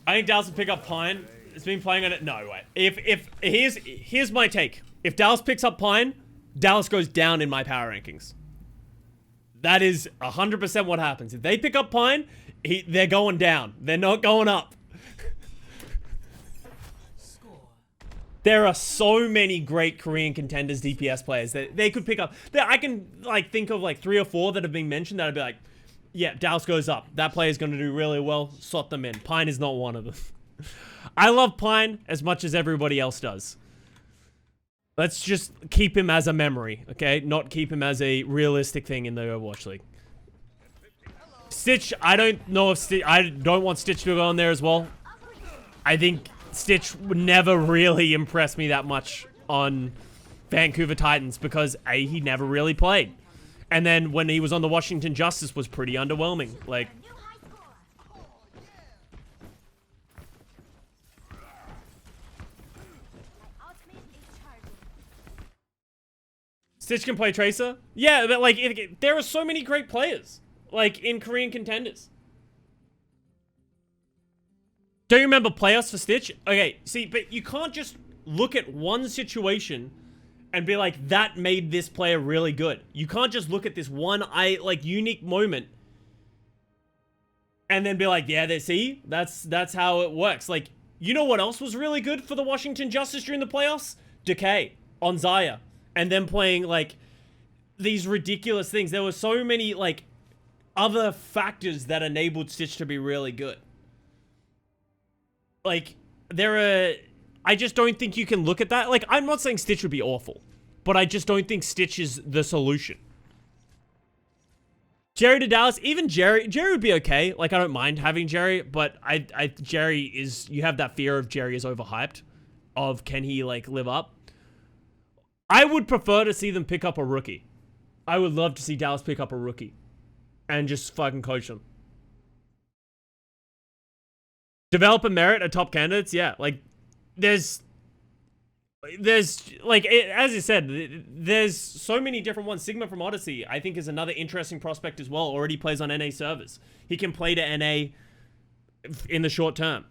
I think Dallas will pick up Pine. It's been playing on it. No, wait. Here's my take. If Dallas picks up Pine, Dallas goes down in my power rankings. That is 100% what happens. If they pick up Pine, they're going down. They're not going up. There are so many great Korean contenders DPS players that they could pick up. I can like think of like 3 or 4 that have been mentioned that I'd be like, yeah, Dallas goes up. That player's going to do really well. Slot them in. Pine is not one of them. I love Pine as much as everybody else does. Let's just keep him as a memory, okay? Not keep him as a realistic thing in the Overwatch League. Stitch, I don't know if I don't want Stitch to go on there as well. I think Stitch would never really impress me that much on Vancouver Titans because A, he never really played. And then when he was on the Washington Justice was pretty underwhelming. Like, Stitch can play Tracer? Yeah, but like, there are so many great players, like, in Korean contenders. Don't you remember playoffs for Stitch? Okay, see, but you can't just look at one situation and be like, that made this player really good. You can't just look at this one, unique moment and then be like, yeah, see? That's how it works. Like, you know what else was really good for the Washington Justice during the playoffs? Decay on Zaya. And then playing, like, these ridiculous things. There were so many, like, other factors that enabled Stitch to be really good. Like, I just don't think you can look at that. Like, I'm not saying Stitch would be awful, but I just don't think Stitch is the solution. Jerry to Dallas, even Jerry would be okay. Like, I don't mind having Jerry, but Jerry is, you have that fear of Jerry is overhyped, of can he, like, live up? I would prefer to see them pick up a rookie. I would love to see Dallas pick up a rookie and just fucking coach them. Develop and merit are top candidates. Yeah, like there's like as you said, there's so many different ones. Sigma from Odyssey, I think, is another interesting prospect as well. Already plays on NA servers. He can play to NA in the short term.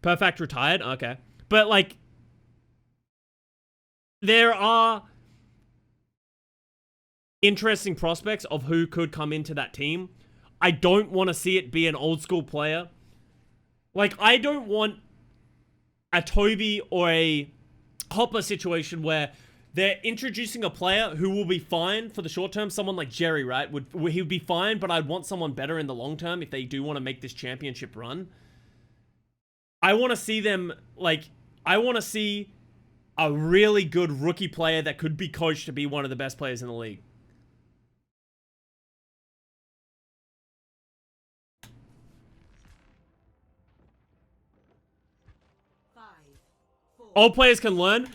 Perfect retired. Okay, but like, there are interesting prospects of who could come into that team. I don't want to see it be an old school player. Like, I don't want a Toby or a Hopper situation where they're introducing a player who will be fine for the short term. Someone like Jerry, right? He would be fine, but I'd want someone better in the long term if they do want to make this championship run. I want to see them, like, I want to see a really good rookie player that could be coached to be one of the best players in the league. Old players can learn.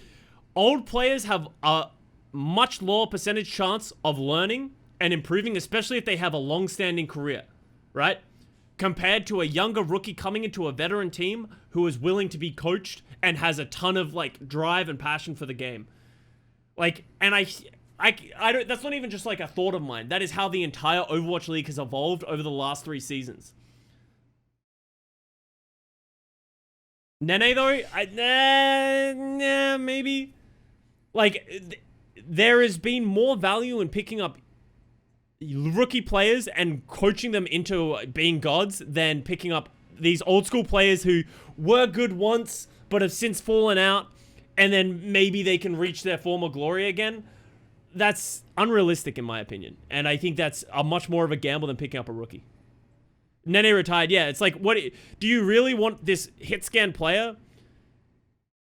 Old players have a much lower percentage chance of learning and improving, especially if they have a long-standing career, right? Compared to a younger rookie coming into a veteran team who is willing to be coached and has a ton of, like, drive and passion for the game. Like, and I don't, that's not even just like a thought of mine. That is how the entire Overwatch League has evolved over the last 3 seasons. Nene, though, maybe. Like, there has been more value in picking up rookie players and coaching them into being gods than picking up these old school players who were good once but have since fallen out, and then maybe they can reach their former glory again. That's unrealistic in my opinion, and I think that's a much more of a gamble than picking up a rookie. Nene retired, yeah. It's like, what do you really want this hit scan player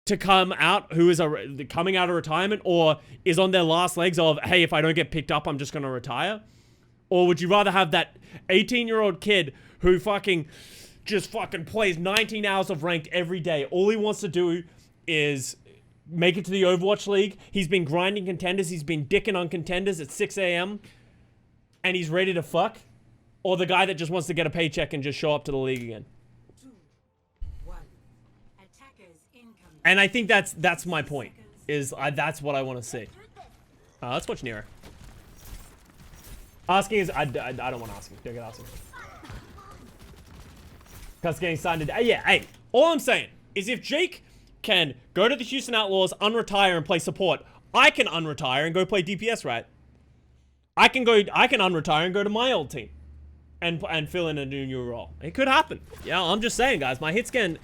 to come out who is coming out of retirement, or is on their last legs of, hey, if I don't get picked up, I'm just going to retire? Or would you rather have that 18-year-old kid who just plays 19 hours of ranked every day? All he wants to do is make it to the Overwatch League. He's been grinding contenders. He's been dicking on contenders at 6 a.m. and he's ready to fuck? Or the guy that just wants to get a paycheck and just show up to the league again? 2, 1. Attackers incoming. And I think that's my point. That's what I want to see. Let's watch Nero. Asking is I don't want to ask him. Don't get asking. Custa getting signed to. Yeah, hey. All I'm saying is if Jake can go to the Houston Outlaws, unretire, and play support, I can unretire and go play DPS, right? I can unretire and go to my old team and fill in a new role. It could happen. Yeah, I'm just saying, guys. My hit scan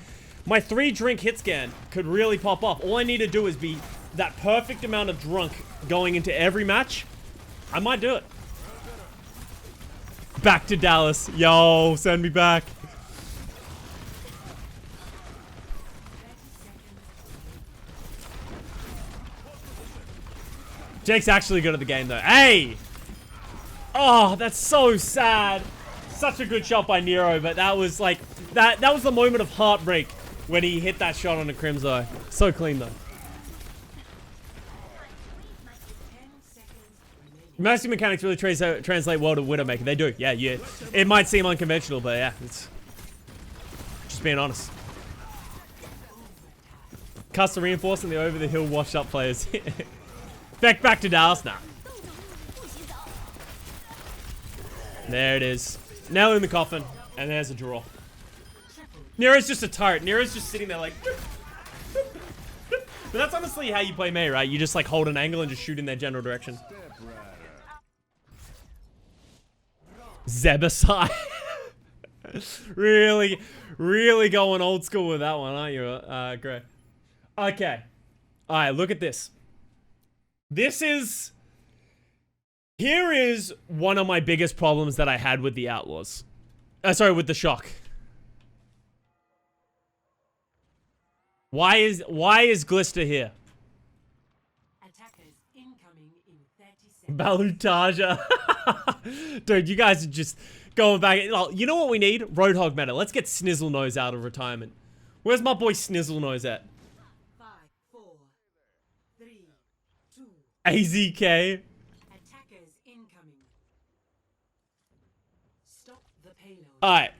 my 3-drink hit scan could really pop off. All I need to do is be that perfect amount of drunk going into every match. I might do it. Back to Dallas. Yo, send me back. Jake's actually good at the game though. Hey! Oh, that's so sad. Such a good shot by Nero, but that was like, that was the moment of heartbreak when he hit that shot on the Crimzo. So clean though. Mercy mechanics really translate well to Widowmaker. They do, yeah. It might seem unconventional, but yeah, it's just being honest. Custa reinforcing the over the hill washed up players. Back to Dallas now. There it is. Nail in the coffin, and there's a draw. Nero's just a turret. Nero's just sitting there like. But that's honestly how you play Mei, right? You just like hold an angle and just shoot in their general direction. Zebasai. really going old school with that one, aren't you? Great. Okay. Alright, look at this. Here is one of my biggest problems that I had with the Outlaws. Sorry, with the Shock. Why is Glista here? Attackers incoming in 30 seconds. Balutaja. Dude, you guys are just going back. Oh, you know what we need? Roadhog meta. Let's get Snizzle Nose out of retirement. Where's my boy Snizzle Nose at? 5, 4, 3, 2. AZK. Attackers incoming. Stop the payload. Alright.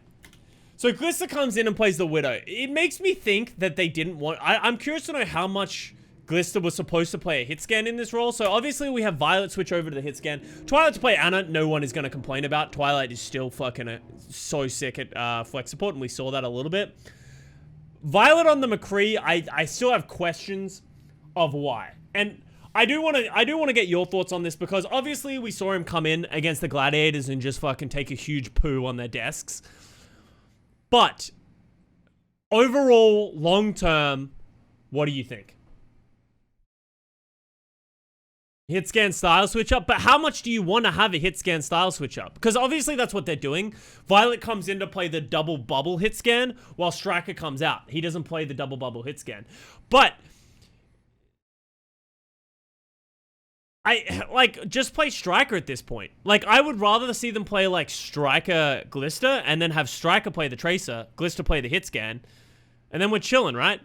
So Glista comes in and plays the Widow. It makes me think that they didn't want... I'm curious to know how much Glista was supposed to play a hit scan in this role. So obviously we have Violet switch over to the hit scan. Twilight to play Ana, no one is going to complain about. Twilight is still fucking so sick at flex support, and we saw that a little bit. Violet on the McCree, I still have questions of why. And I do want to get your thoughts on this, because obviously we saw him come in against the Gladiators and just fucking take a huge poo on their desks. But overall, long term, what do you think? Hit scan style switch up, but how much do you want to have a hit scan style switch up? Because obviously that's what they're doing. Violet comes in to play the double bubble hit scan while Striker comes out. He doesn't play the double bubble hit scan. But just play Striker at this point. Like, I would rather see them play, like, Striker Glista, and then have Striker play the Tracer, Glista play the hit scan, and then we're chilling, right?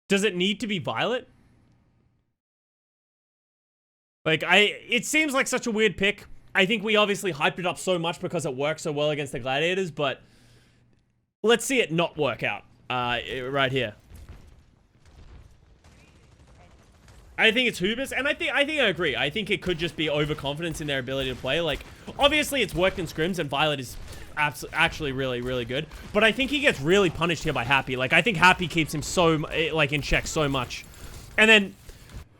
Does it need to be Violet? Like, it seems like such a weird pick. I think we obviously hyped it up so much because it worked so well against the Gladiators, but let's see it not work out, right here. I think it's hubris, and I think I agree. I think it could just be overconfidence in their ability to play. Like, obviously it's worked in scrims, and Violet is actually really good. But I think he gets really punished here by Happy. Like, I think Happy keeps him so, like, in check so much. And then,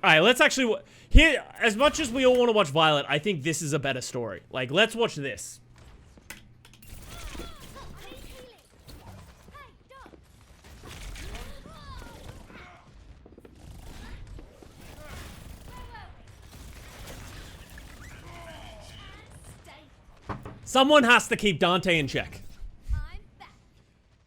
all right, let's actually... Here, as much as we all want to watch Violet, I think this is a better story. Like, let's watch this. Someone has to keep Dante in check.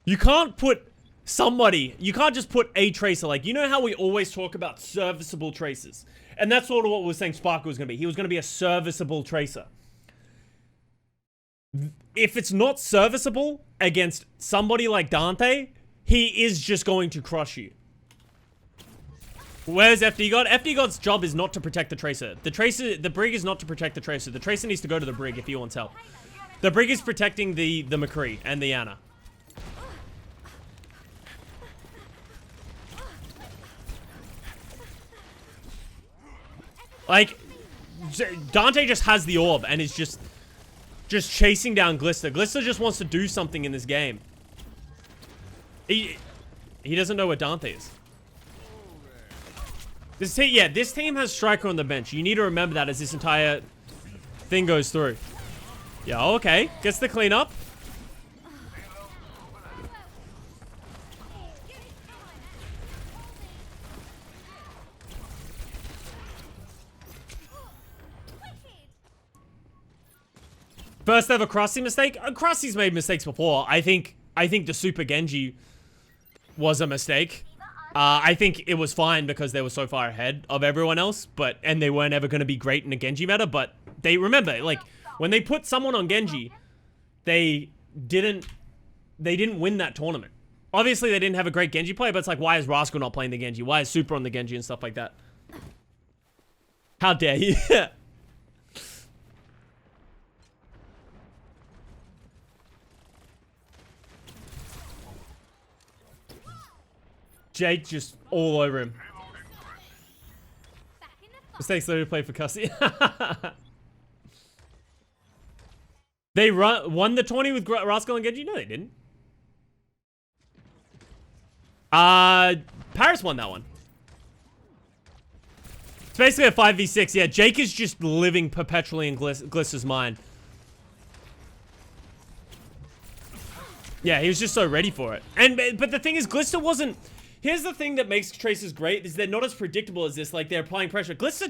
You can't put somebody, you can't just put a tracer. Like, you know how we always talk about serviceable tracers? And that's sort of what we were saying Sparkle was going to be. He was going to be a serviceable tracer. If it's not serviceable against somebody like Dante, he is just going to crush you. Where's FD God? FD God's job is not to protect the tracer. The Brig is not to protect the tracer. The tracer needs to go to the Brig if he wants help. The Brig is protecting the McCree and the Ana. Like, Dante just has the orb and is just chasing down Glista. Glista just wants to do something in this game. He doesn't know what Dante is. This team has Striker on the bench. You need to remember that as this entire thing goes through. Yeah, okay. Gets the cleanup. First ever Krusty mistake? Krusty's made mistakes before. I think the Super Genji was a mistake. I think it was fine because they were so far ahead of everyone else, and they weren't ever going to be great in a Genji meta, but they, remember, like, when they put someone on Genji, they didn't win that tournament. Obviously, they didn't have a great Genji play, but it's like, why is Rascal not playing the Genji? Why is Super on the Genji and stuff like that? How dare you? Jake just all over him. Mistakes literally play for Custa. They won the 20 with Rascal and Genji? No, they didn't. Paris won that one. It's basically a 5v6. Yeah, Jake is just living perpetually in Glister's mind. Yeah, he was just so ready for it. But the thing is, Glister wasn't... Here's the thing that makes Traces great, is they're not as predictable as this. Like, they're applying pressure. Glister...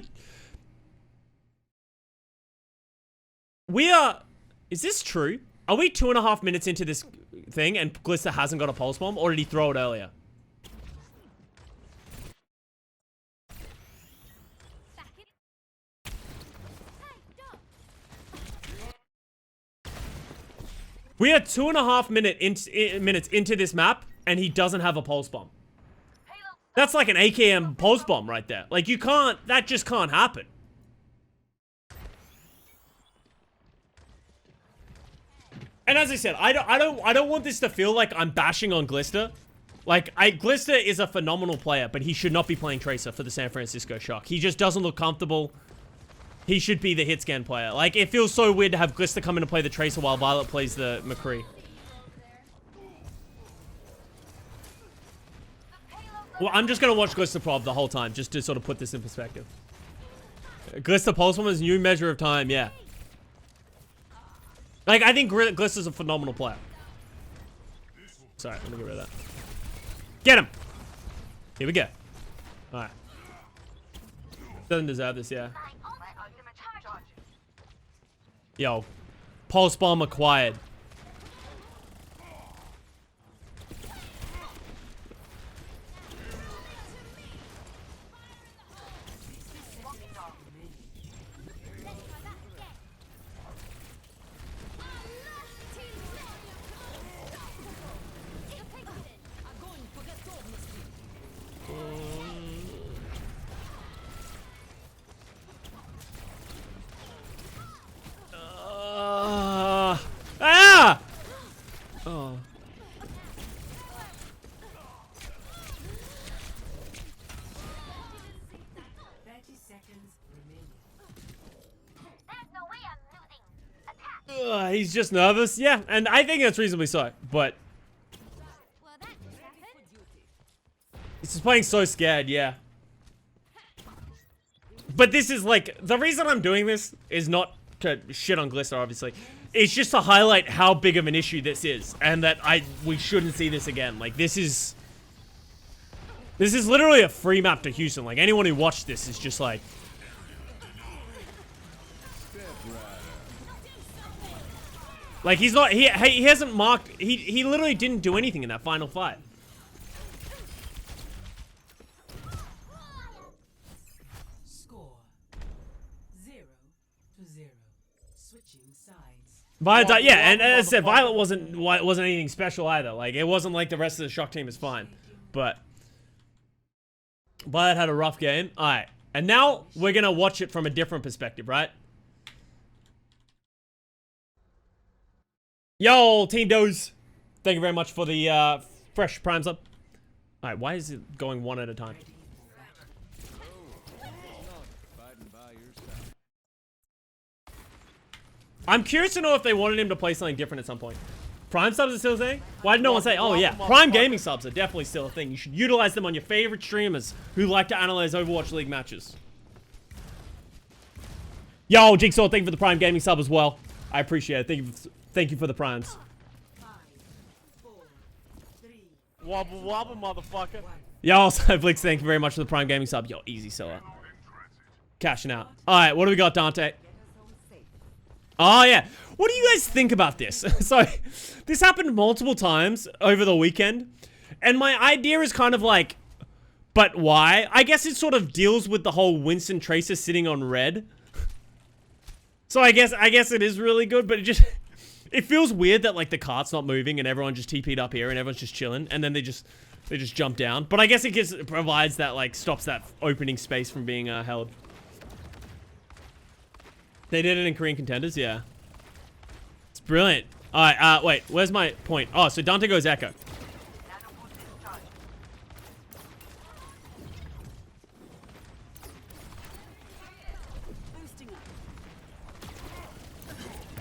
We are... Is this true? Are we 2.5 minutes into this thing and Glister hasn't got a pulse bomb? Or did he throw it earlier? We are 2.5 minutes into this map and he doesn't have a pulse bomb. That's like an AKM pulse bomb right there. Like, you can't... That just can't happen. And as I said, I don't want this to feel like I'm bashing on Glister. Like, Glister is a phenomenal player, but he should not be playing Tracer for the San Francisco Shock. He just doesn't look comfortable. He should be the hit scan player. Like, it feels so weird to have Glister come in and play the Tracer while Violet plays the McCree. Well, I'm just gonna watch Glister Prob the whole time, just to sort of put this in perspective. Glister Pulse Bomb is new measure of time, yeah. Like, I think Glister's a phenomenal player. Sorry, let me get rid of that. Get him! Here we go. Alright. Doesn't deserve this, yeah. Yo. Pulse Bomb acquired. Oh. 30 seconds remaining. He's just nervous. Yeah, and I think that's reasonably so, but... He's just playing so scared, yeah. But this is like... The reason I'm doing this is not to shit on Glister, obviously. It's just to highlight how big of an issue this is, and that we shouldn't see this again. Like, this is literally a free map to Houston. Like, anyone who watched this is just like... Like, he's not... He hasn't marked... He literally didn't do anything in that final fight. Score 0-0. Switching sides. Violet, yeah, and as I said, Violet wasn't anything special either. Like, it wasn't like the rest of the Shock team is fine. But Violet had a rough game. Alright. And now we're gonna watch it from a different perspective, right? Yo, Team Doze. Thank you very much for the fresh Prime sub. Alright, why is it going one at a time? I'm curious to know if they wanted him to play something different at some point. Prime subs are still a thing? Why did no one say, oh yeah, Prime gaming subs are definitely still a thing. You should utilize them on your favorite streamers who like to analyze Overwatch League matches. Yo, Jigsaw, thank you for the Prime gaming sub as well. I appreciate it. Thank you for the Primes. 5, 4, 3. Wobble wobble, motherfucker. Yo, also, Blix, thank you very much for the Prime gaming sub. Yo, easy seller. Cashing out. Alright, what do we got, Dante? Oh, yeah. What do you guys think about this? So, this happened multiple times over the weekend. And my idea is kind of like, but why? I guess it sort of deals with the whole Winston Tracer sitting on red. So I guess it is really good, but it feels weird that like the cart's not moving and everyone just TP'd up here and everyone's just chilling and then they just jump down. But I guess it provides that like stops that opening space from being held. They did it in Korean Contenders, yeah. It's brilliant. All right, wait, where's my point? Oh, so Dante goes Echo.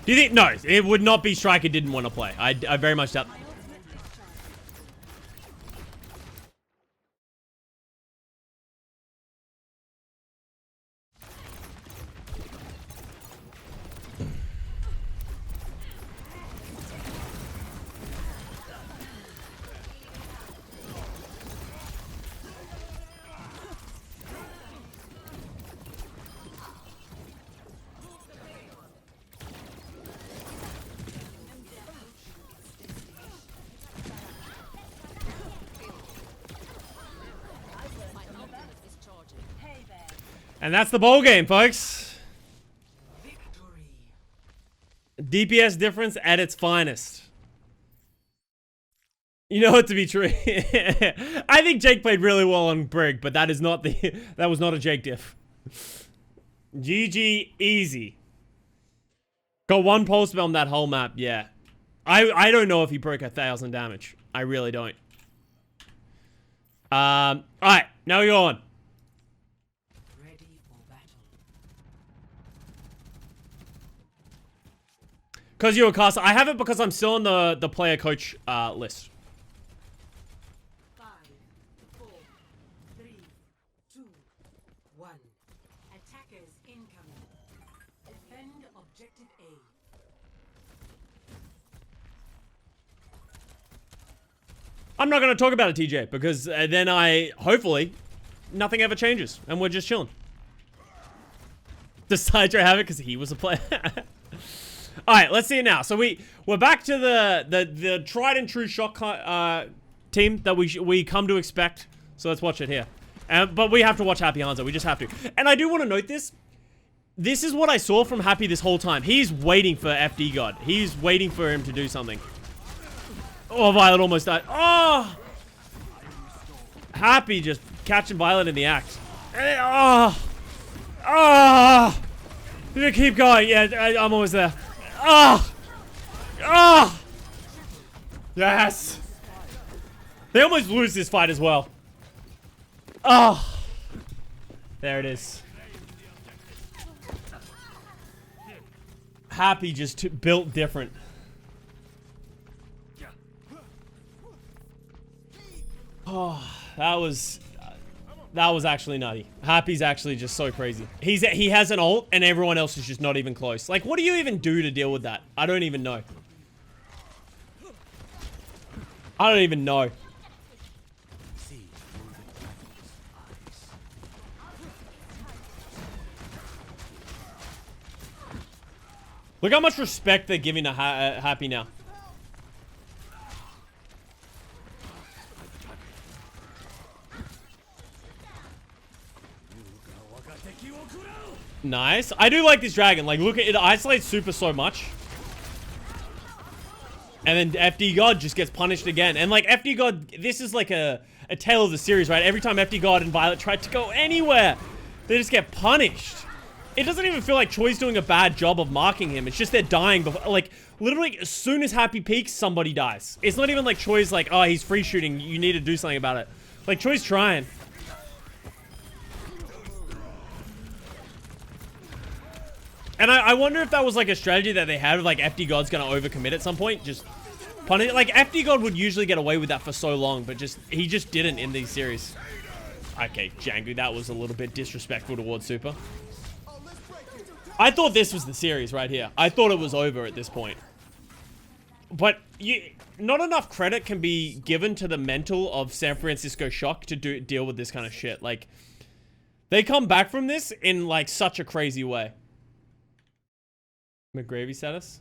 Do you think? No, it would not be Striker didn't want to play. I very much doubt. And that's the bowl game, folks. Victory. DPS difference at its finest. You know it to be true. I think Jake played really well on Brig, but that is not that was not a Jake diff. GG easy. Got one pulse spell on that whole map, yeah. I don't know if he broke 1,000 damage. I really don't. Alright, now we go on. Ready for battle. Because you're a caster. I have it because I'm still on the player coach list. 5, 4, 3, 2, 1. Attackers incoming. Defend objective A. I'm not going to talk about it, TJ, because then hopefully, nothing ever changes, and we're just chilling. Does Sidra have it because he was a player? All right, let's see it now. So we're back to the tried and true shock team that we come to expect. So let's watch it here. But we have to watch Happy Hanzo. We just have to. And I do want to note this. This is what I saw from Happy this whole time. He's waiting for FD God. He's waiting for him to do something. Oh, Violet almost died. Oh! Happy just catching Violet in the act. Oh! Oh! Keep going. Yeah, I'm almost there. Oh! Oh! Yes! They almost lose this fight as well. Oh! There it is. Happy just built different. Oh, that was actually nutty. Happy's actually just so crazy. He has an ult and everyone else is just not even close. Like, what do you even do to deal with that? I don't even know. I don't even know. Look how much respect they're giving to Happy now. Nice. I do like this dragon. Like, look at it. Isolates super so much. And then FD God just gets punished again. And, like, FD God, this is like a tale of the series, right? Every time FD God and Violet tried to go anywhere, they just get punished. It doesn't even feel like Choi's doing a bad job of marking him. It's just they're dying before, like, literally, as soon as Happy peaks, somebody dies. It's not even like Choi's like, oh, he's free shooting. You need to do something about it. Like, Choi's trying. And I wonder if that was like a strategy that they had, like FD God's gonna overcommit at some point. Just punish. Like FD God would usually get away with that for so long, but he just didn't in these series. Okay, Django, that was a little bit disrespectful towards Super. I thought this was the series right here. I thought it was over at this point. But not enough credit can be given to the mental of San Francisco Shock to deal with this kind of shit. Like, they come back from this in like such a crazy way. McGravy status?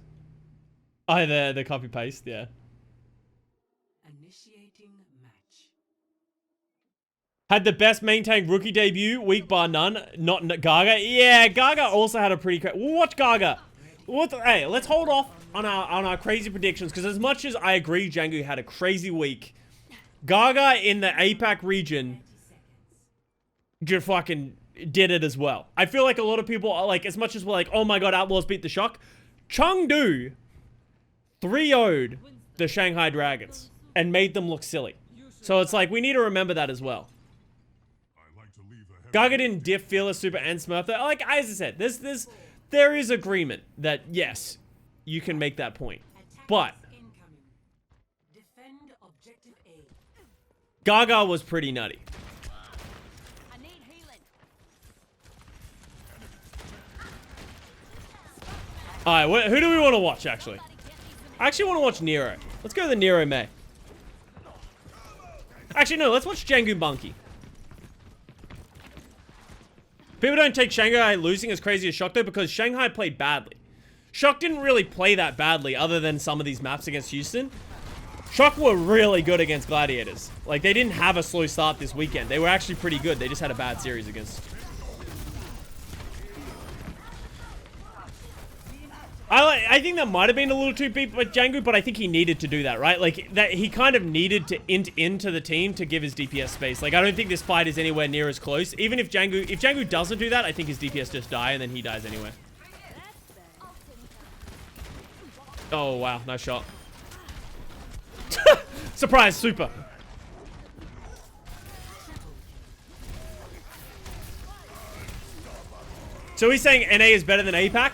Oh, the copy paste, yeah. Initiating match. Had the best maintained rookie debut, weak bar none. Not Gaga. Yeah, Gaga also had a pretty we'll watch Gaga. Hey, let's hold off on our crazy predictions, because as much as I agree Django had a crazy week, Gaga in the APAC region just fucking did it as well. I feel like a lot of people are like, as much as we're like, oh my god, Outlaws beat the Shock, Chengdu 3-0'd the Shanghai Dragons and made them look silly. So it's like, we need to remember that as well. Gaga didn't diff Fearless, Super, and Smurf. Like, as I said, there is agreement that, yes, you can make that point. But Defend objective A. Gaga was pretty nutty. I need healing. Alright, who do we want to watch, actually? I actually want to watch Nero. Let's go to the Nero May. Actually, no, let's watch Django Bunky. People don't take Shanghai losing as crazy as Shock, though, because Shanghai played badly. Shock didn't really play that badly, other than some of these maps against Houston. Shock were really good against Gladiators. Like, they didn't have a slow start this weekend. They were actually pretty good. They just had a bad series against... I think that might have been a little too deep with Django, but I think he needed to do that, right? Like, that he kind of needed to int into the team to give his DPS space. Like, I don't think this fight is anywhere near as close. Even if Django doesn't do that, I think his DPS just die and then he dies anyway. Oh, wow. Nice shot. Surprise, super. So he's saying NA is better than APAC?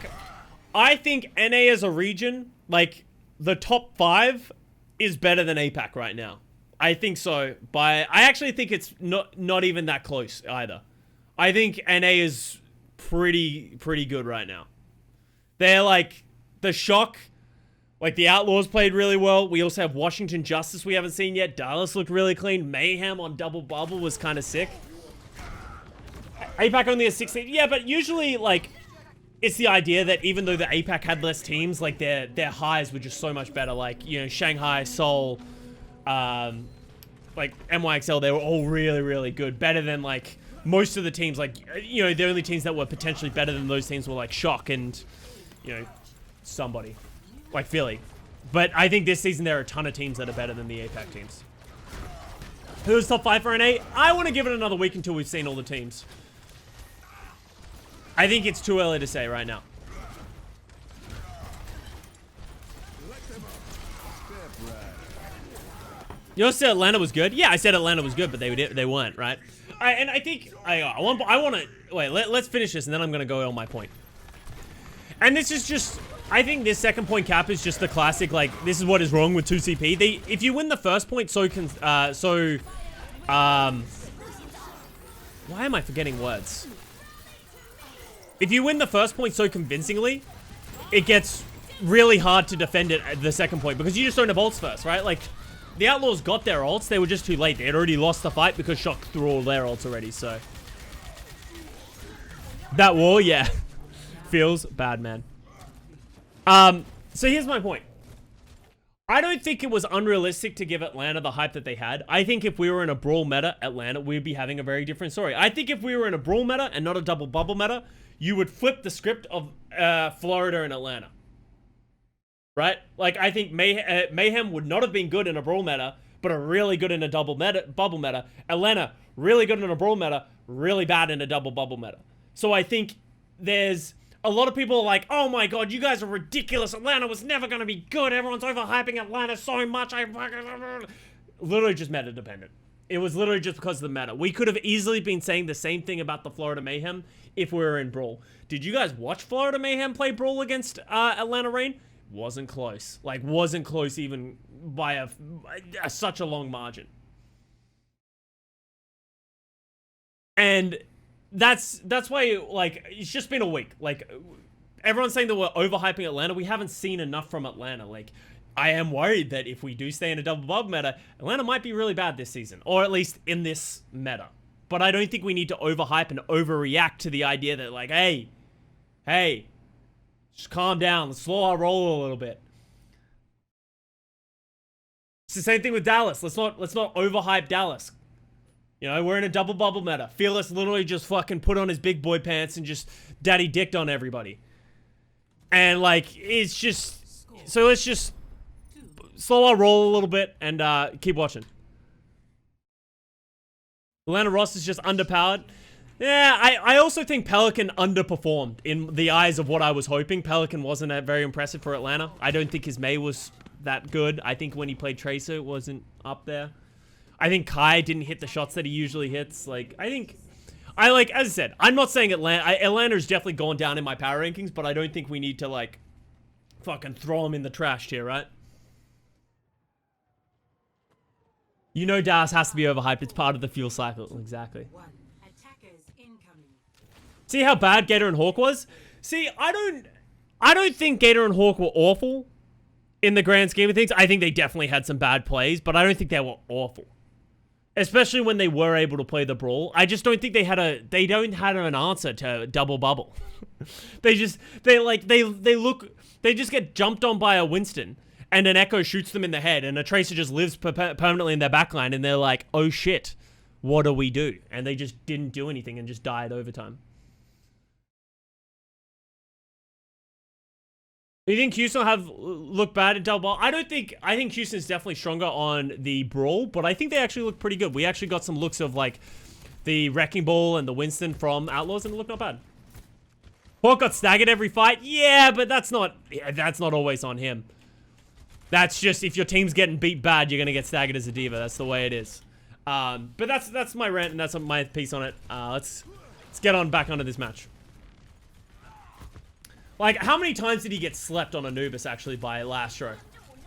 I think NA as a region, like, the top 5 is better than APAC right now. I think so. I actually think it's not even that close either. I think NA is pretty good right now. They're like, the Shock, like, the Outlaws played really well. We also have Washington Justice we haven't seen yet. Dallas looked really clean. Mayhem on double bubble was kind of sick. APAC only has 16. Yeah, but usually, like, it's the idea that even though the APAC had less teams, like, their highs were just so much better. Like, you know, Shanghai, Seoul, like, NYXL, they were all really good. Better than, like, most of the teams. Like, you know, the only teams that were potentially better than those teams were, like, Shock and, you know, somebody. Like Philly. But I think this season there are a ton of teams that are better than the APAC teams. Who's top 5 for NA? I want to give it another week until we've seen all the teams. I think it's too early to say right now. You also said Atlanta was good? Yeah, I said Atlanta was good, but they weren't, right? And I think I want to wait. Let's finish this, and then I'm gonna go on my point. And this is just, I think this second point cap is just the classic. Like, this is what is wrong with 2CP. If you win the first point, why am I forgetting words? If you win the first point so convincingly, it gets really hard to defend it at the second point because you just don't have ults first, right? Like, the Outlaws got their ults. They were just too late. They had already lost the fight because Shock threw all their ults already, so. That wall, yeah. Feels bad, man. So here's my point. I don't think it was unrealistic to give Atlanta the hype that they had. I think if we were in a brawl meta, Atlanta, we'd be having a very different story. I think if we were in a brawl meta and not a double bubble meta, you would flip the script of Florida and Atlanta. Right? Like, I think Mayhem would not have been good in a brawl meta, but are really good in a double bubble meta. Atlanta, really good in a brawl meta, really bad in a double bubble meta. So I think there's a lot of people are like, oh my god, you guys are ridiculous. Atlanta was never going to be good. Everyone's overhyping Atlanta so much. Literally just meta dependent. It was literally just because of the meta. We could have easily been saying the same thing about the Florida Mayhem if we were in Brawl. Did you guys watch Florida Mayhem play Brawl against Atlanta Reign? Wasn't close. Like, wasn't close even by such a long margin. And that's why, like, it's just been a week. Like, everyone's saying that we're overhyping Atlanta. We haven't seen enough from Atlanta. Like, I am worried that if we do stay in a double bubble meta, Atlanta might be really bad this season. Or at least in this meta. But I don't think we need to overhype and overreact to the idea that, like, hey, Just calm down. Let's slow our roll a little bit. It's the same thing with Dallas. Let's not overhype Dallas. You know, we're in a double bubble meta. Fearless literally just fucking put on his big boy pants and just daddy dicked on everybody. And like, it's just, so let's just slow our roll a little bit and keep watching. Atlanta Ross is just underpowered. Yeah, I also think Pelican underperformed in the eyes of what I was hoping. Pelican wasn't very impressive for Atlanta. I don't think his May was that good. I think when he played Tracer, it wasn't up there. I think Kai didn't hit the shots that he usually hits. Like, as I said, I'm not saying Atlanta's definitely gone down in my power rankings, but I don't think we need to, like, fucking throw him in the trash here, right? You know Dallas has to be overhyped. It's part of the fuel cycle. Exactly. See how bad Gator and Hawk was? See, I don't think Gator and Hawk were awful in the grand scheme of things. I think they definitely had some bad plays, but I don't think they were awful. Especially when they were able to play the brawl. I just don't think they don't have an answer to double bubble. they just get jumped on by a Winston and an Echo shoots them in the head and a Tracer just lives permanently in their backline and they're like, oh shit, what do we do? And they just didn't do anything and just died overtime. You think Houston have looked bad at double ball? I think Houston's definitely stronger on the brawl, but I think they actually look pretty good. We actually got some looks of like the Wrecking Ball and the Winston from Outlaws and it looked not bad. Hawk got staggered every fight. Yeah, but that's not always on him. That's just if your team's getting beat bad, you're gonna get staggered as a diva. That's the way it is. But that's my rant and that's my piece on it. Let's get on back onto this match. Like, how many times did he get slept on Anubis, actually, by Lastro?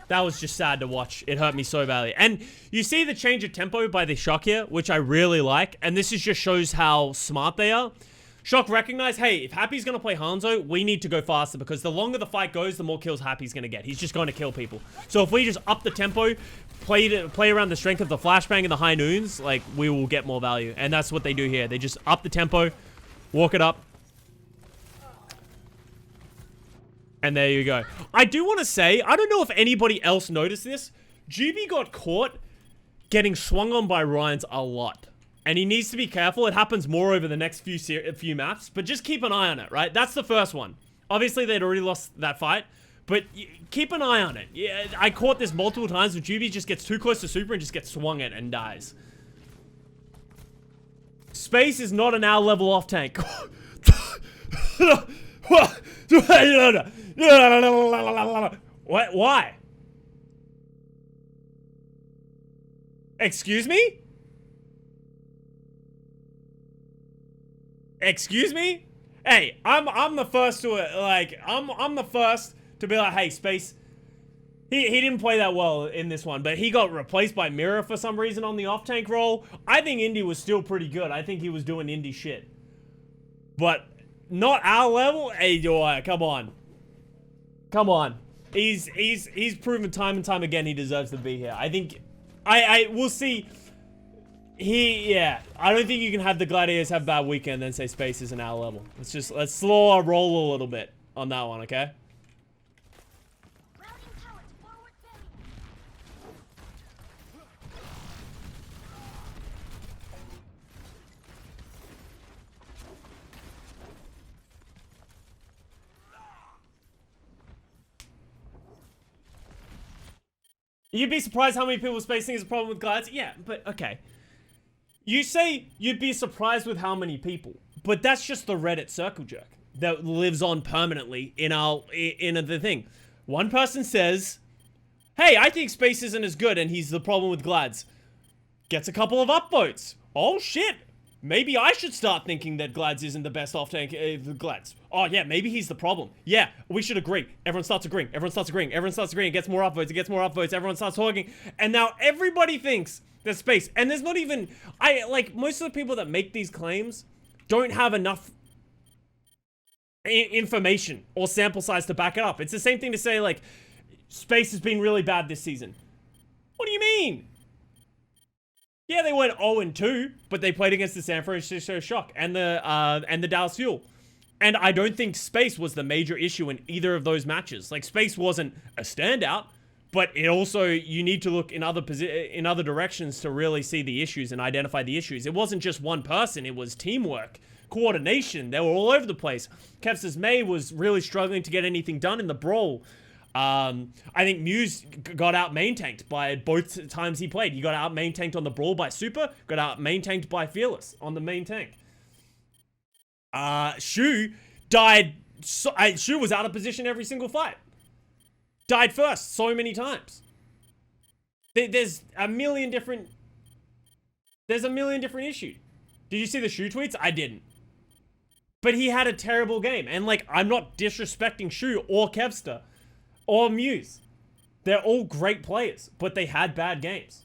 That was just sad to watch. It hurt me so badly. And you see the change of tempo by the Shock here, which I really like. And this just shows how smart they are. Shock recognized, hey, if Happy's going to play Hanzo, we need to go faster. Because the longer the fight goes, the more kills Happy's going to get. He's just going to kill people. So if we just up the tempo, play around the strength of the flashbang and the high noons, like, we will get more value. And that's what they do here. They just up the tempo, walk it up. And there you go. I do want to say, I don't know if anybody else noticed this. GB got caught getting swung on by Ryans a lot. And he needs to be careful. It happens more over the next few maps. But just keep an eye on it, right? That's the first one. Obviously, they'd already lost that fight. But keep an eye on it. Yeah, I caught this multiple times where GB just gets too close to Super and just gets swung at and dies. Space is not an hour level off tank. What? Why? Excuse me? Excuse me? Hey, I'm the first to like I'm the first to be like, hey, Space. He didn't play that well in this one, but he got replaced by Mirror for some reason on the off tank role. I think Indy was still pretty good. I think he was doing Indy shit. But not our level? Hey, come on. Come on. He's proven time and time again he deserves to be here. I think we'll see. I don't think you can have the Gladiators have a bad weekend and then say Space isn't our level. Let's slow our roll a little bit on that one, okay? You'd be surprised how many people Space think is a problem with glides. Yeah, but okay. You say you'd be surprised with how many people, but that's just the Reddit circle jerk that lives on permanently in the thing. One person says, hey, I think Space isn't as good and he's the problem with glides. Gets a couple of upvotes. Oh shit. Maybe I should start thinking that glides isn't the best off-tank glides. Oh yeah, maybe he's the problem. Yeah, we should agree. Everyone starts agreeing. Everyone starts agreeing. Everyone starts agreeing. It gets more upvotes. It gets more upvotes. Everyone starts talking. And now everybody thinks there's Space. And there's not even... most of the people that make these claims don't have enough information or sample size to back it up. It's the same thing to say, like, Space has been really bad this season. What do you mean? Yeah, they went 0-2, but they played against the San Francisco Shock and the Dallas Fuel. And I don't think Space was the major issue in either of those matches. Like, Space wasn't a standout, but it also, you need to look in other directions to really see the issues and identify the issues. It wasn't just one person, it was teamwork, coordination. They were all over the place. Kevster's May was really struggling to get anything done in the brawl. I think Muse got out main tanked by both times he played. He got out main tanked on the brawl by Super, got out main tanked by Fearless on the main tank. Shu died. Shu was out of position every single fight. Died first so many times. There's a million different issues. Did you see the Shu tweets? I didn't. But he had a terrible game. And like, I'm not disrespecting Shu or Kevster or Muse. They're all great players, but they had bad games.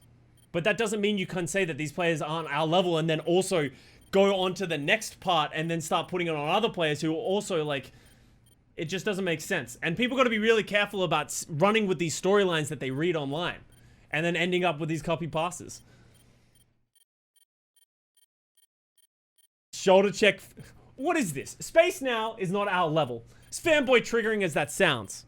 But that doesn't mean you can say that these players aren't our level and then also go on to the next part and then start putting it on other players who are also like, it just doesn't make sense. And people got to be really careful about running with these storylines that they read online and then ending up with these copy passes. Shoulder check. What is this? Space now is not our level. As fanboy triggering as that sounds.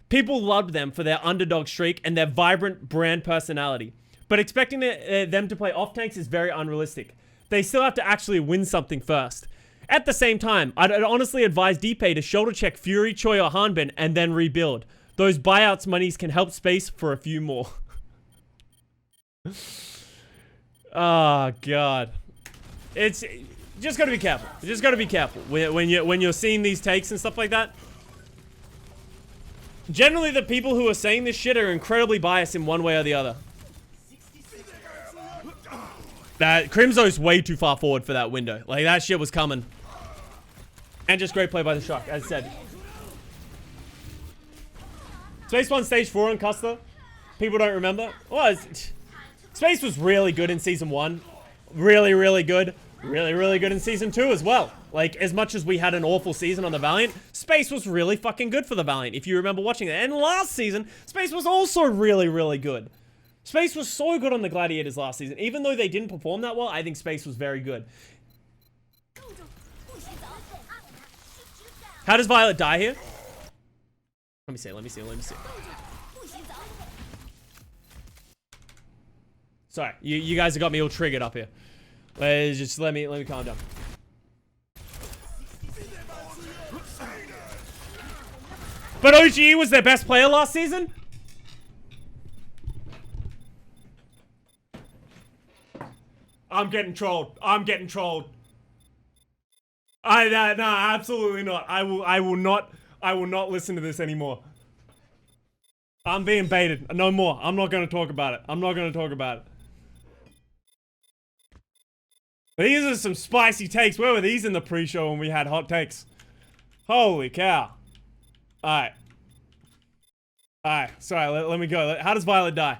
People loved them for their underdog streak and their vibrant brand personality. But expecting them to play off tanks is very unrealistic. They still have to actually win something first. At the same time, I'd honestly advise DPay to shoulder check Fury, Choi, or Hanbin and then rebuild. Those buyouts monies can help Space for a few more. Oh, God. It's just gotta be careful. You just gotta be careful when you're seeing these takes and stuff like that. Generally, the people who are saying this shit are incredibly biased in one way or the other. That Crimzo's way too far forward for that window. Like, that shit was coming. And just great play by the Shock, as said. Space won stage 4 on Custa. People don't remember. Well, Space was really good in season 1. Really, really good. Really, really good in season 2 as well. Like, as much as we had an awful season on the Valiant, Space was really fucking good for the Valiant, if you remember watching that. And last season, Space was also really, really good. Space was so good on the Gladiators last season. Even though they didn't perform that well, I think Space was very good. How does Violet die here? Let me see. Sorry, you guys have got me all triggered up here. Just let me calm down. But OGE was their best player last season? I'm getting trolled. No, absolutely not. I will not listen to this anymore. I'm being baited. No more. I'm not going to talk about it. These are some spicy takes. Where were these in the pre-show when we had hot takes? Holy cow. Alright. Sorry, let me go. How does Violet die?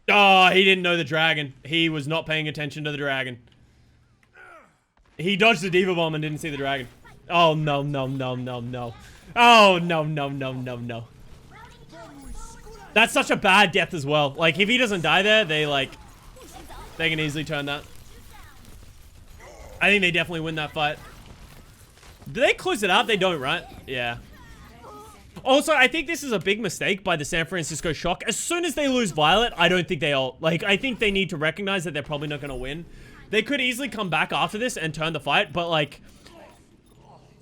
Oh, he didn't know the dragon. He was not paying attention to the dragon. He dodged the Diva Bomb and didn't see the dragon. Oh, no. Oh, no. That's such a bad death as well. Like, if he doesn't die there, they can easily turn that. I think they definitely win that fight. Do they close it out? They don't, right? Yeah. Also, I think this is a big mistake by the San Francisco Shock. As soon as they lose Violet, I don't think they all... Like, I think they need to recognize that they're probably not going to win. They could easily come back after this and turn the fight, but, like...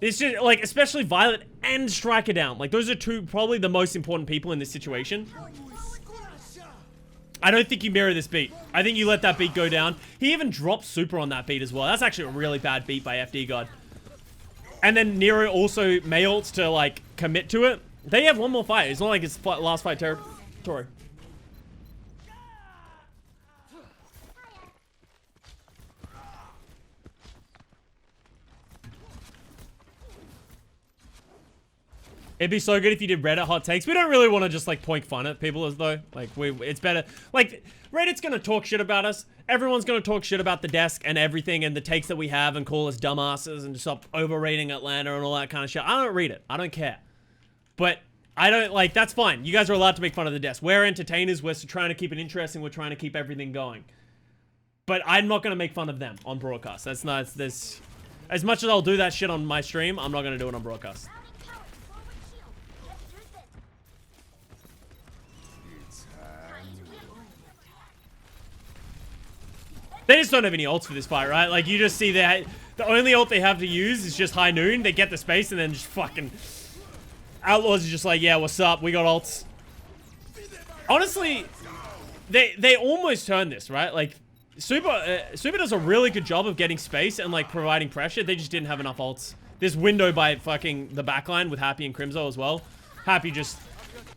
It's just, like, especially Violet and Striker down. Like, those are two probably the most important people in this situation. I don't think you mirror this beat. I think you let that beat go down. He even dropped Super on that beat as well. That's actually a really bad beat by FD God. And then Nero also may-ults to, like, commit to it. They have one more fight. It's not like it's last fight territory. It'd be so good if you did Reddit hot takes. We don't really want to just like point fun at people as though like it's better. Like Reddit's gonna talk shit about us. Everyone's gonna talk shit about the desk and everything and the takes that we have and call us dumbasses and stop overrating Atlanta and all that kind of shit. I don't read it. I don't care. But I don't like, that's fine. You guys are allowed to make fun of the desk. We're entertainers. We're trying to keep it interesting. We're trying to keep everything going. But I'm not gonna make fun of them on broadcast. That's not, this. As much as I'll do that shit on my stream, I'm not gonna do it on broadcast. They just don't have any ults for this fight, right? Like, you just see that the only ult they have to use is just high noon. They get the space and then just fucking... Outlaws are just like, yeah, what's up? We got ults. Honestly, they almost turned this, right? Like, Super does a really good job of getting space and, like, providing pressure. They just didn't have enough ults. This window by fucking the backline with Happy and Crimzo as well. Happy just...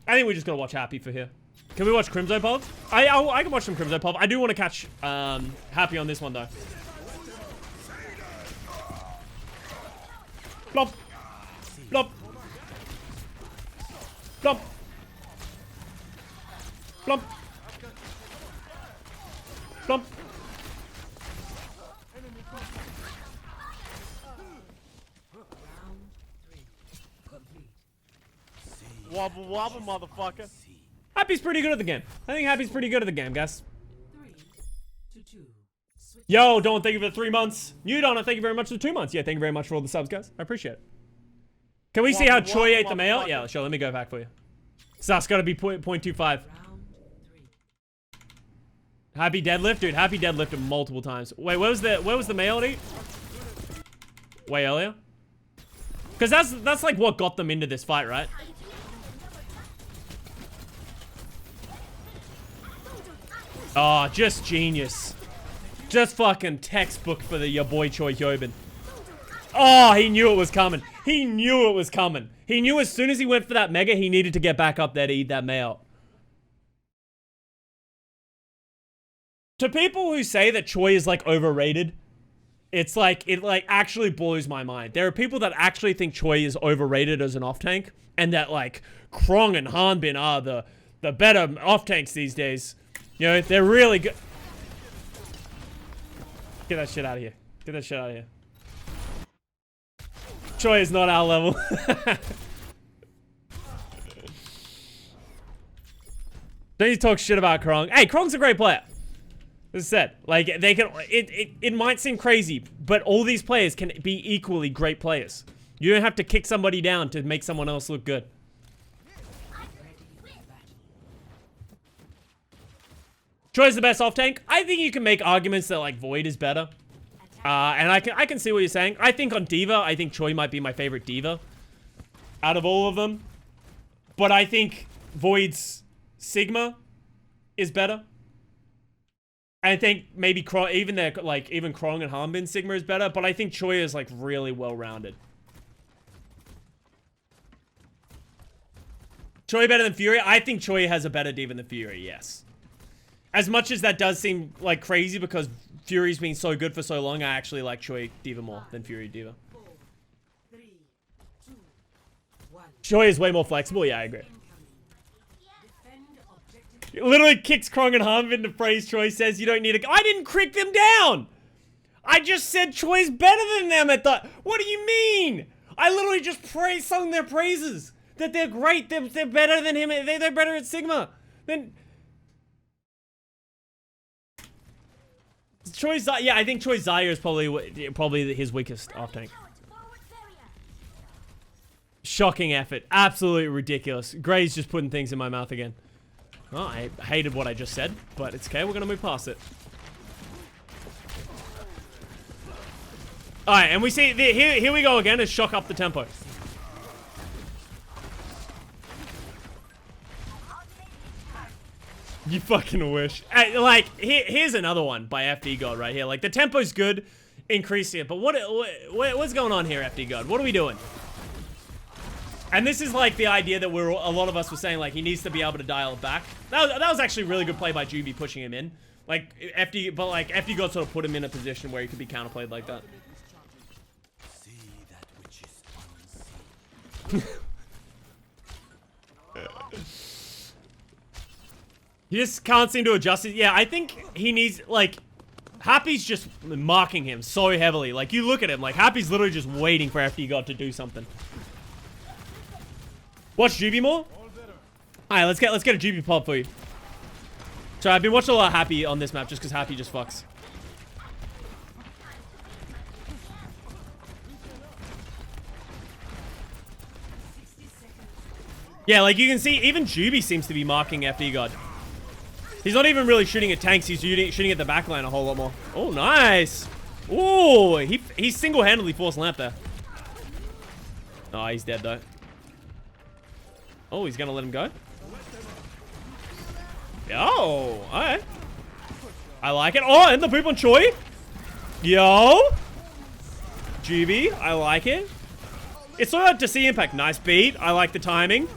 I think we just gotta watch Happy for here. Can we watch Crimzo Pub? I can watch some Crimzo Pub. I do want to catch Happy on this one though. Flop. Flop. Flop. Flop. Flop. Wobble wobble, motherfucker. Happy's pretty good at the game. I think Happy's pretty good at the game, guys. 3-2. Switch. Yo, Don, thank you for the 3 months. You, Donna, thank you very much for the 2 months. Yeah, thank you very much for all the subs, guys. I appreciate it. Can we see how Choi ate the mail? Yeah, sure. Let me go back for you. Sus, gotta be 0.25. Round 3. Happy deadlift? Dude, Happy deadlifted multiple times. Wait, where was the mail to eat? Way earlier? Because that's like what got them into this fight, right? Oh, just genius. Just fucking textbook for your boy Choi Hyobin. Oh, he knew it was coming. He knew it was coming. He knew as soon as he went for that mega, he needed to get back up there to eat that mayo. To people who say that Choi is like overrated, it's like, it like actually blows my mind. There are people that actually think Choi is overrated as an off tank, and that like Krong and Hanbin are the better off tanks these days. You know, they're really good. Get that shit out of here. Get that shit out of here. Choi is not our level. Don't you talk shit about Krong. Hey, Krong's a great player. As I said, like, they can, it might seem crazy, but all these players can be equally great players. You don't have to kick somebody down to make someone else look good. Choi's the best off tank. I think you can make arguments that like Void is better. And I can see what you're saying. I think on Diva, I think Choi might be my favorite Diva out of all of them. But I think Void's Sigma is better. I think maybe even Krong and Hanbin Sigma is better, but I think Choi is like really well-rounded. Choi better than Fury? I think Choi has a better Diva than Fury, yes. As much as that does seem like crazy because Fury's been so good for so long, I actually like Choi Diva more than Fury Diva. 4, 3, 2, 1. Choi is way more flexible, yeah, I agree. Defend objective. It literally kicks Krong and Hanbin to praise Choi, says you don't need a... I didn't crick them down! I just said Choi's better than them at the... What do you mean? I literally just sung their praises. That they're great, they're better than him, they're better at Sigma. Then... Choi Zaya, yeah, I think Choi Zaya is probably his weakest off tank. Shocking effort. Absolutely ridiculous. Gray's just putting things in my mouth again. Oh, I hated what I just said, but it's okay. We're going to move past it. Alright, and we see... Here we go again. Is shock up the tempo. You fucking wish. Like, here's another one by FD God right here. Like, the tempo's good. Increasing it. But what's going on here, FD God? What are we doing? And this is like the idea that a lot of us were saying, like, he needs to be able to dial it back. That was actually really good play by Juby pushing him in. Like, FD God sort of put him in a position where he could be counterplayed like that. He just can't seem to adjust it. Yeah, I think he needs, like, Happy's just marking him so heavily. Like, you look at him, like, Happy's literally just waiting for FD God to do something. Watch Juby more? Alright, let's get a Juby pop for you. So I've been watching a lot of Happy on this map just because Happy just fucks. Yeah, like you can see, even Juby seems to be marking FD God. He's not even really shooting at tanks, he's shooting at the backline a whole lot more. Oh, nice. Oh, he single-handedly forced lamp there. Oh, he's dead though. Oh, he's gonna let him go? Yo, alright. I like it. Oh, and the poop on Choi. Yo. Juby, I like it. It's so hard to see impact. Nice beat. I like the timing.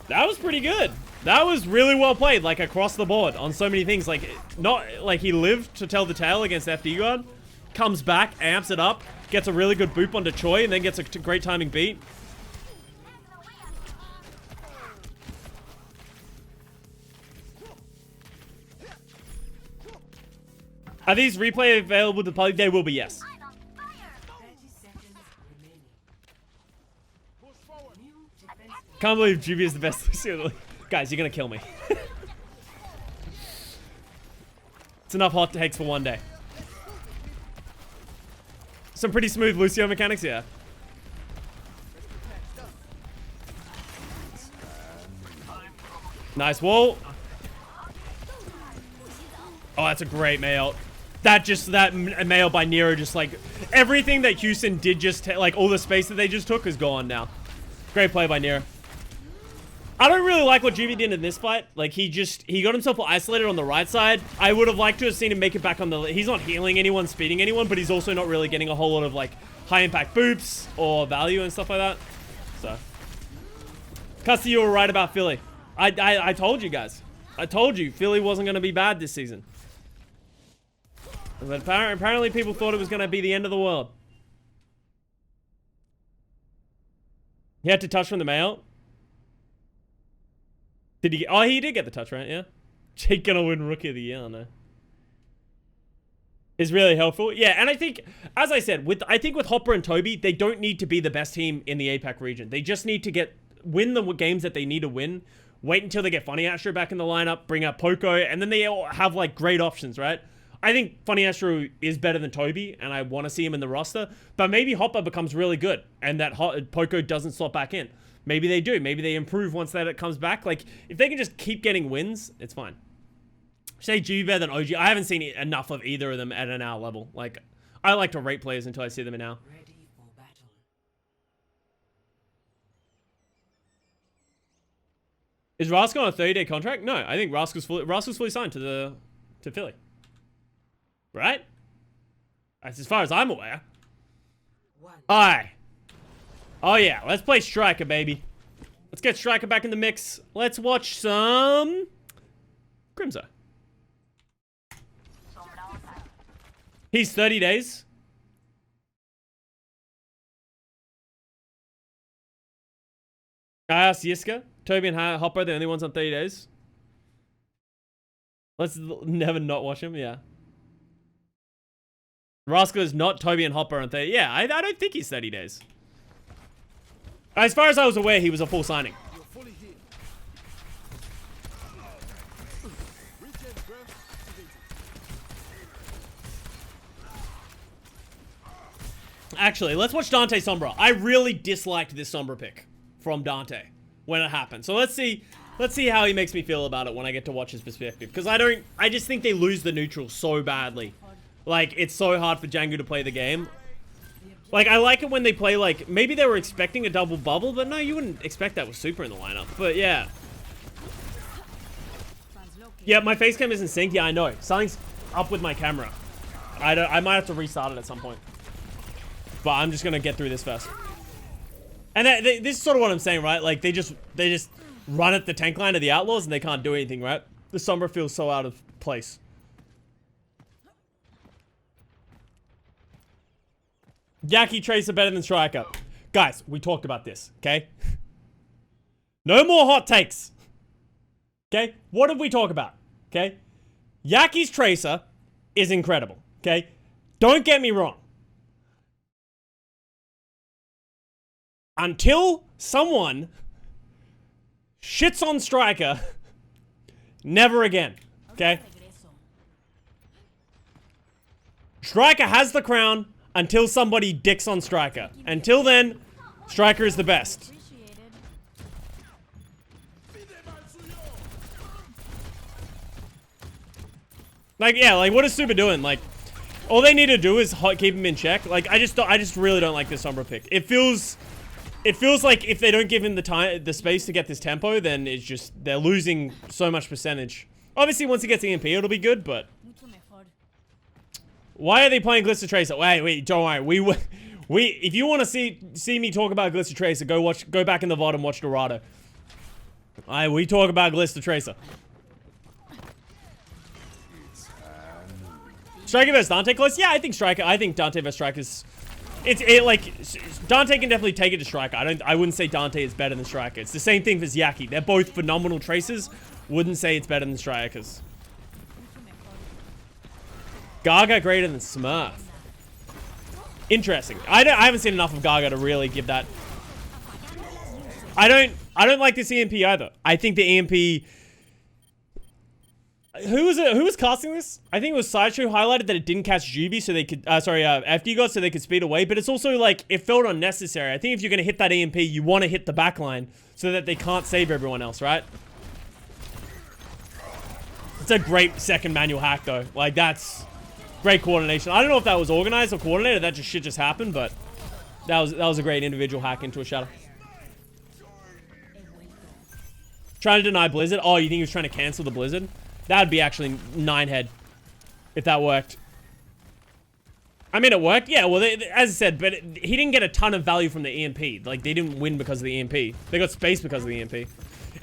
That was pretty good. That was really well played, like across the board on so many things. Like, not like he lived to tell the tale against FD God, comes back, amps it up, gets a really good boop onto Choi, and then gets a great timing beat. Are these replay available to the public? They will be, yes. 30 seconds remaining. New defense. Can't believe Juby is the best Lucio in the league. Guys, you're gonna kill me. It's enough hot takes for one day. Some pretty smooth Lucio mechanics, yeah. Nice wall. Oh, that's a great mail. That mail by Nero, just like everything that Houston did, just like all the space that they just took is gone now. Great play by Nero. I don't really like what Juby did in this fight. Like, he got himself isolated on the right side. I would have liked to have seen him make it back on the... He's not healing anyone, speeding anyone, but he's also not really getting a whole lot of, like, high-impact boops or value and stuff like that. So. Custa, you were right about Philly. I told you guys. I told you Philly wasn't going to be bad this season. But apparently people thought it was going to be the end of the world. He had to touch from the mail. Did he get... Oh, he did get the touch, right? Yeah. Jake gonna win Rookie of the Year, I know. Is really helpful. Yeah, and I think, as I said, I think with Hopper and Toby, they don't need to be the best team in the APAC region. They just need to win the games that they need to win. Wait until they get Funny Astro back in the lineup, bring out Poco, and then they all have, like, great options, right? I think Funny Astro is better than Toby, and I want to see him in the roster. But maybe Hopper becomes really good, and that Poco doesn't slot back in. Maybe they do. Maybe they improve once that it comes back. Like, if they can just keep getting wins, it's fine. Say G better than OG. I haven't seen enough of either of them at an hour level. Like, I like to rate players until I see them in hour. Ready for battle. Is Rask on a 30-day contract? No, I think Rask's fully signed to Philly. Right? That's as far as I'm aware. Aye. Oh yeah, let's play Striker, baby. Let's get Striker back in the mix. Let's watch some Crimzo. He's 30 days. I asked Yiska. Toby and Hopper, the only ones on 30 days. Let's never not watch him, yeah. Rascal is not Toby and Hopper on 30. Yeah, I don't think he's 30 days. As far as I was aware, he was a full signing. Actually, let's watch Dante Sombra. I really disliked this Sombra pick from Dante when it happened. So let's see how he makes me feel about it when I get to watch his perspective. Because I just think they lose the neutral so badly. Like, it's so hard for Django to play the game. Like, I like it when they play, like, maybe they were expecting a double bubble, but no, you wouldn't expect that with Super in the lineup. But, yeah. Yeah, my face cam isn't synced. Yeah, I know. Something's up with my camera. I might have to restart it at some point. But I'm just gonna get through this first. And this is sort of what I'm saying, right? Like, they just run at the tank line of the Outlaws and they can't do anything, right? The Sombra feels so out of place. Yaki Tracer better than Striker. Guys, we talked about this, okay? No more hot takes. Okay? What did we talk about? Okay? Yaki's Tracer is incredible, okay? Don't get me wrong. Until someone shits on Striker, never again, okay? Striker has the crown until somebody dicks on Striker. Until then, Striker is the best. Like, yeah, like, what is Super doing? Like, all they need to do is keep him in check. Like, I just really don't like this Sombra pick. It feels like if they don't give him the space to get this tempo, then it's just, they're losing so much percentage. Obviously, once he gets EMP, it'll be good, but... Why are they playing Glister Tracer? Wait, don't worry. If you want to see me talk about Glister Tracer, go back in the VOD and watch Dorado. Alright, we talk about Glister Tracer. Striker vs Dante close? Yeah, I think Dante vs Striker's... like, Dante can definitely take it to Striker. I wouldn't say Dante is better than Striker. It's the same thing for Yaki. They're both phenomenal tracers. Wouldn't say it's better than Strikers. Gaga greater than Smurf. Interesting. I haven't seen enough of Gaga to really give that. I don't like this EMP either. I think the EMP... Who was casting this? I think it was Sideshow highlighted that it didn't catch Juby so they could, FD God so they could speed away, but it's also like, it felt unnecessary. I think if you're going to hit that EMP, you want to hit the backline so that they can't save everyone else, right? It's a great second manual hack though. Like, that's great coordination. I don't know if that was organized or coordinated, that just shit just happened, but that was a great individual hack into a shadow. Trying to deny Blizzard? Oh, you think he was trying to cancel the Blizzard? That'd be actually 9 head if that worked. I mean, it worked. Yeah, well, as I said, but he didn't get a ton of value from the EMP. Like, they didn't win because of the EMP. They got space because of the EMP.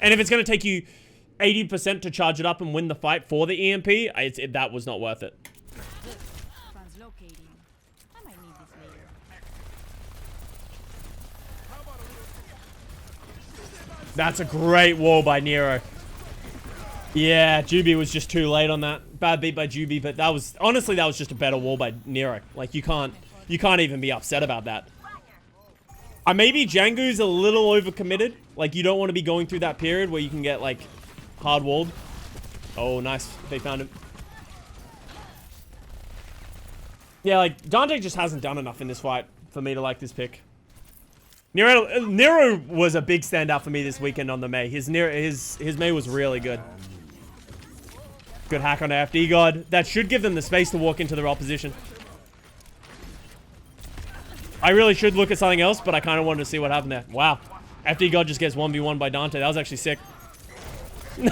And if it's going to take you 80% to charge it up and win the fight for the EMP, that was not worth it. Translocating. I might need this later. That's a great wall by Nero. Yeah, Juby was just too late on that. Bad beat by Juby, but that was honestly just a better wall by Nero. Like, you can't even be upset about that. Maybe Django's a little overcommitted. Like, you don't want to be going through that period where you can get like hard walled. Oh, nice. They found him. Yeah, like Dante just hasn't done enough in this fight for me to like this pick. Nero was a big standout for me this weekend on the May. His May was really good. Good hack on FD God. That should give them the space to walk into their opposition. I really should look at something else, but I kind of wanted to see what happened there. Wow. FD God just gets 1v1 by Dante. That was actually sick. Am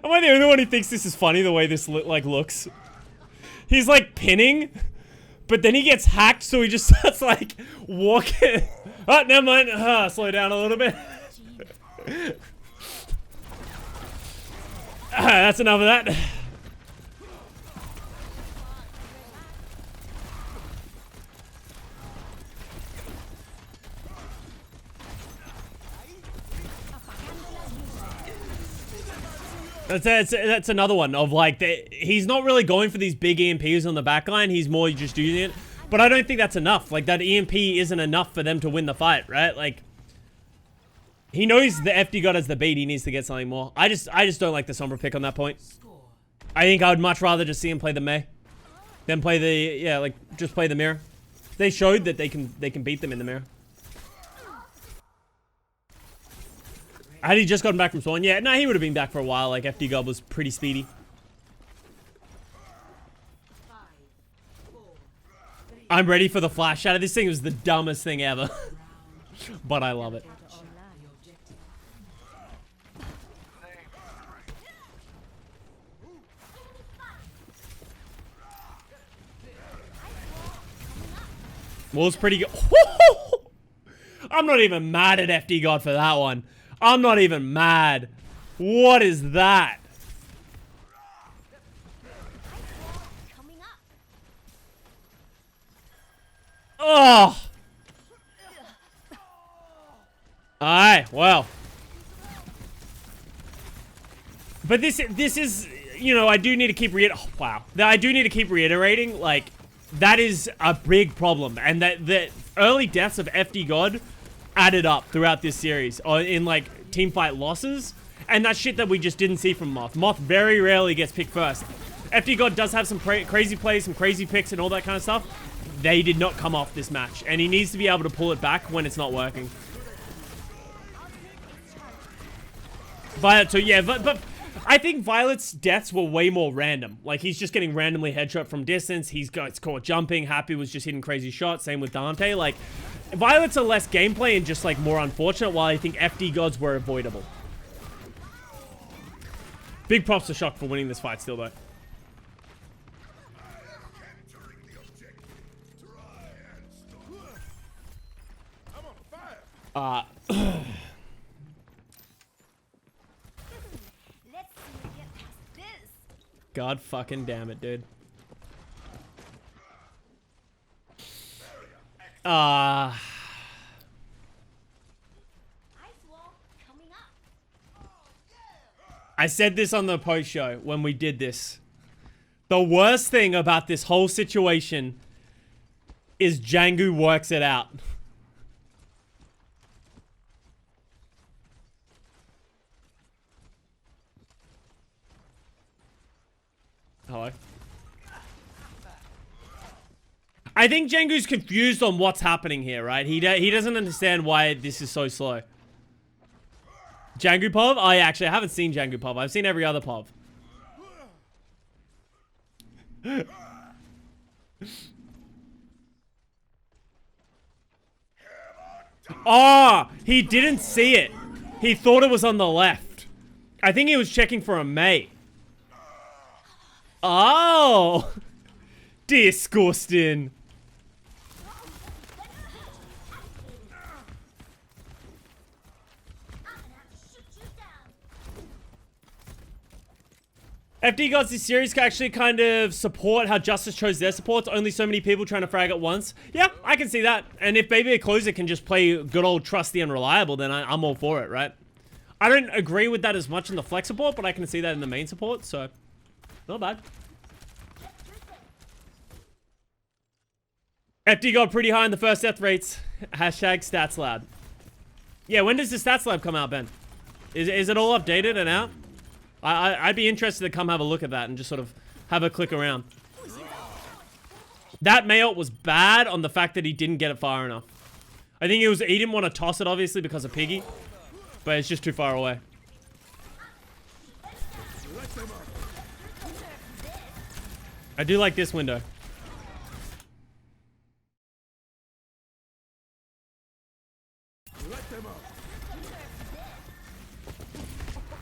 I the only one who thinks this is funny, the way this looks? He's like pinning, but then he gets hacked, so he just starts like walking. Oh, never mind. Slow down a little bit. That's enough of that. That's another one of like, he's not really going for these big EMPs on the backline. He's more just using it. But I don't think that's enough. Like, that EMP isn't enough for them to win the fight, right? Like, he knows the FD God has the beat. He needs to get something more. I just don't like the Sombra pick on that point. I think I would much rather just see him play the Mei than play the, yeah, like, just play the mirror. They showed that they can beat them in the mirror. Had he just gotten back from Spawn? Yeah, no, he would have been back for a while. Like, FD God was pretty speedy. I'm ready for the flash shadow. This thing was the dumbest thing ever. But I love it. Wall's pretty good. I'm not even mad at FD God for that one. I'm not even mad. What is that? Oh. Alright, well. But this is, you know, I do need to keep I do need to keep reiterating, like, that is a big problem. And that the early deaths of FD God added up throughout this series in, like, teamfight losses. And that's shit that we just didn't see from Moth. Moth very rarely gets picked first. FD God does have some crazy plays, some crazy picks and all that kind of stuff. They did not come off this match. And he needs to be able to pull it back when it's not working. Violet, so yeah, but I think Violet's deaths were way more random. Like, he's just getting randomly headshot from distance. It's caught jumping. Happy was just hitting crazy shots. Same with Dante. Like, Violet's are less gameplay and just, like, more unfortunate, while I think FD Gods were avoidable. Big props to Shock for winning this fight still, though. Let's see you get past this. God fucking damn it, dude. Ice wall coming up. I said this on the post show when we did this. The worst thing about this whole situation is Django works it out. Hello. I think Django's confused on what's happening here, right? He doesn't understand why this is so slow. Django Pov? Oh, yeah, actually, I haven't seen Django Pov. I've seen every other Pov. Oh, he didn't see it. He thought it was on the left. I think he was checking for a mate. Oh, disgusting. FD Gods, this series can actually kind of support how Justice chose their supports. Only so many people trying to frag at once. Yeah, I can see that. And if Baby Closer can just play good old trusty and reliable, then I'm all for it, right? I don't agree with that as much in the flex support, but I can see that in the main support, so not bad. FD got pretty high in the first death rates. Hashtag stats lab. Yeah, when does the stats lab come out, Ben? Is it all updated and out? I'd be interested to come have a look at that and just sort of have a click around. That Mayot was bad on the fact that he didn't get it far enough. I think he didn't want to toss it, obviously, because of Piggy. But it's just too far away. I do like this window.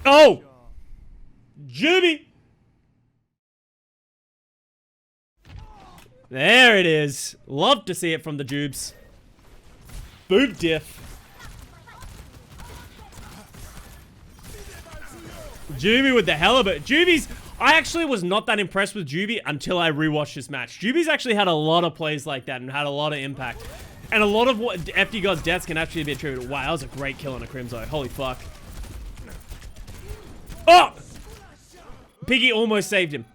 Oh! Juby! There it is. Love to see it from the Jubes. Boob diff. Juby with the hell of it. Juby's... I actually was not that impressed with Juby until I rewatched this match. Juby's actually had a lot of plays like that and had a lot of impact. And a lot of what FD God's deaths can actually be attributed. Wow, that was a great kill on a Crimzo. Holy fuck. Oh! Piggy almost saved him.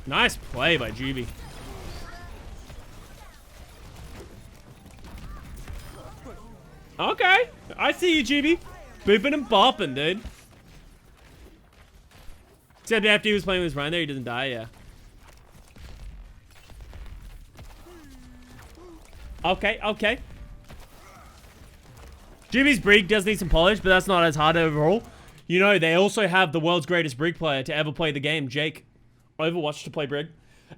Nice play by Juby. Okay, I see you, Juby. Booping and bopping, dude. Except after he was playing with his Ryan there, he doesn't die, yeah. Okay, okay. Juby's Brig does need some polish, but that's not as hard overall. You know, they also have the world's greatest Brig player to ever play the game, Jake. Overwatch to play Brig.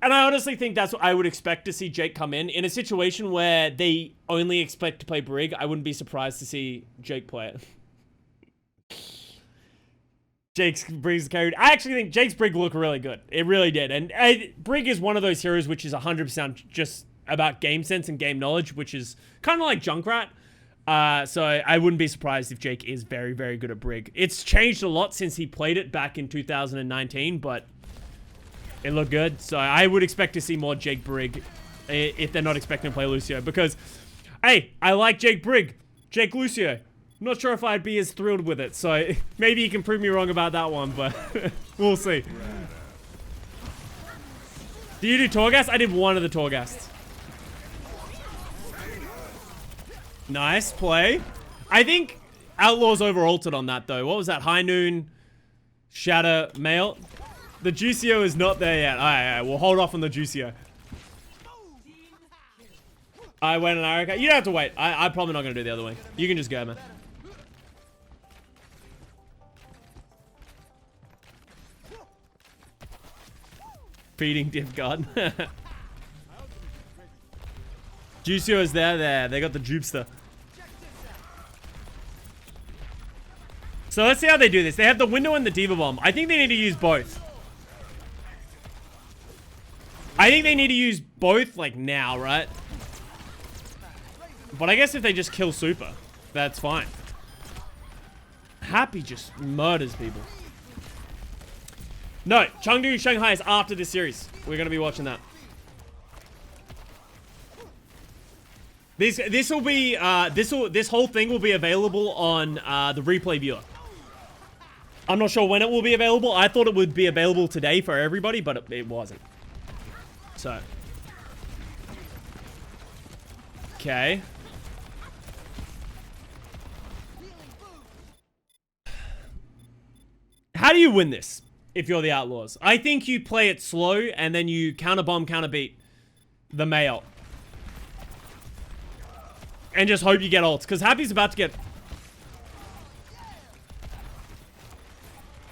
And I honestly think that's what I would expect to see Jake come in. In a situation where they only expect to play Brig, I wouldn't be surprised to see Jake play it. Jake's Brig's carried. I actually think Jake's Brig looked really good. It really did. And Brig is one of those heroes which is 100% just about game sense and game knowledge, which is kind of like Junkrat. So I wouldn't be surprised if Jake is very, very good at Brig. It's changed a lot since he played it back in 2019, but it looked good. So I would expect to see more Jake Brig if they're not expecting to play Lucio. Because, hey, I like Jake Brig. Jake Lucio. I'm not sure if I'd be as thrilled with it. So maybe you can prove me wrong about that one, but we'll see. Do you do Torghast? I did one of the Torghasts. Nice play. I think Outlaws over-ulted on that, though. What was that? High Noon, Shatter, Mail. The Juicio is not there yet. All right, we'll hold off on the Juicio. I went an Arrow. You don't have to wait. I'm probably not going to do the other wing. You can just go, man. Feeding div guard. Juicio is there. They got the Jupster. So let's see how they do this. They have the window and the Diva Bomb. I think they need to use both. I think they need to use both, like, now, right? But I guess if they just kill Super, that's fine. Happy just murders people. No, Chengdu Shanghai is after this series. We're going to be watching that. This will be, this whole thing will be available on the replay viewer. I'm not sure when it will be available. I thought it would be available today for everybody, but it wasn't. So. Okay. How do you win this if you're the Outlaws? I think you play it slow and then you counter bomb, counter beat the Mayotte. And just hope you get ults, because Happy's about to get...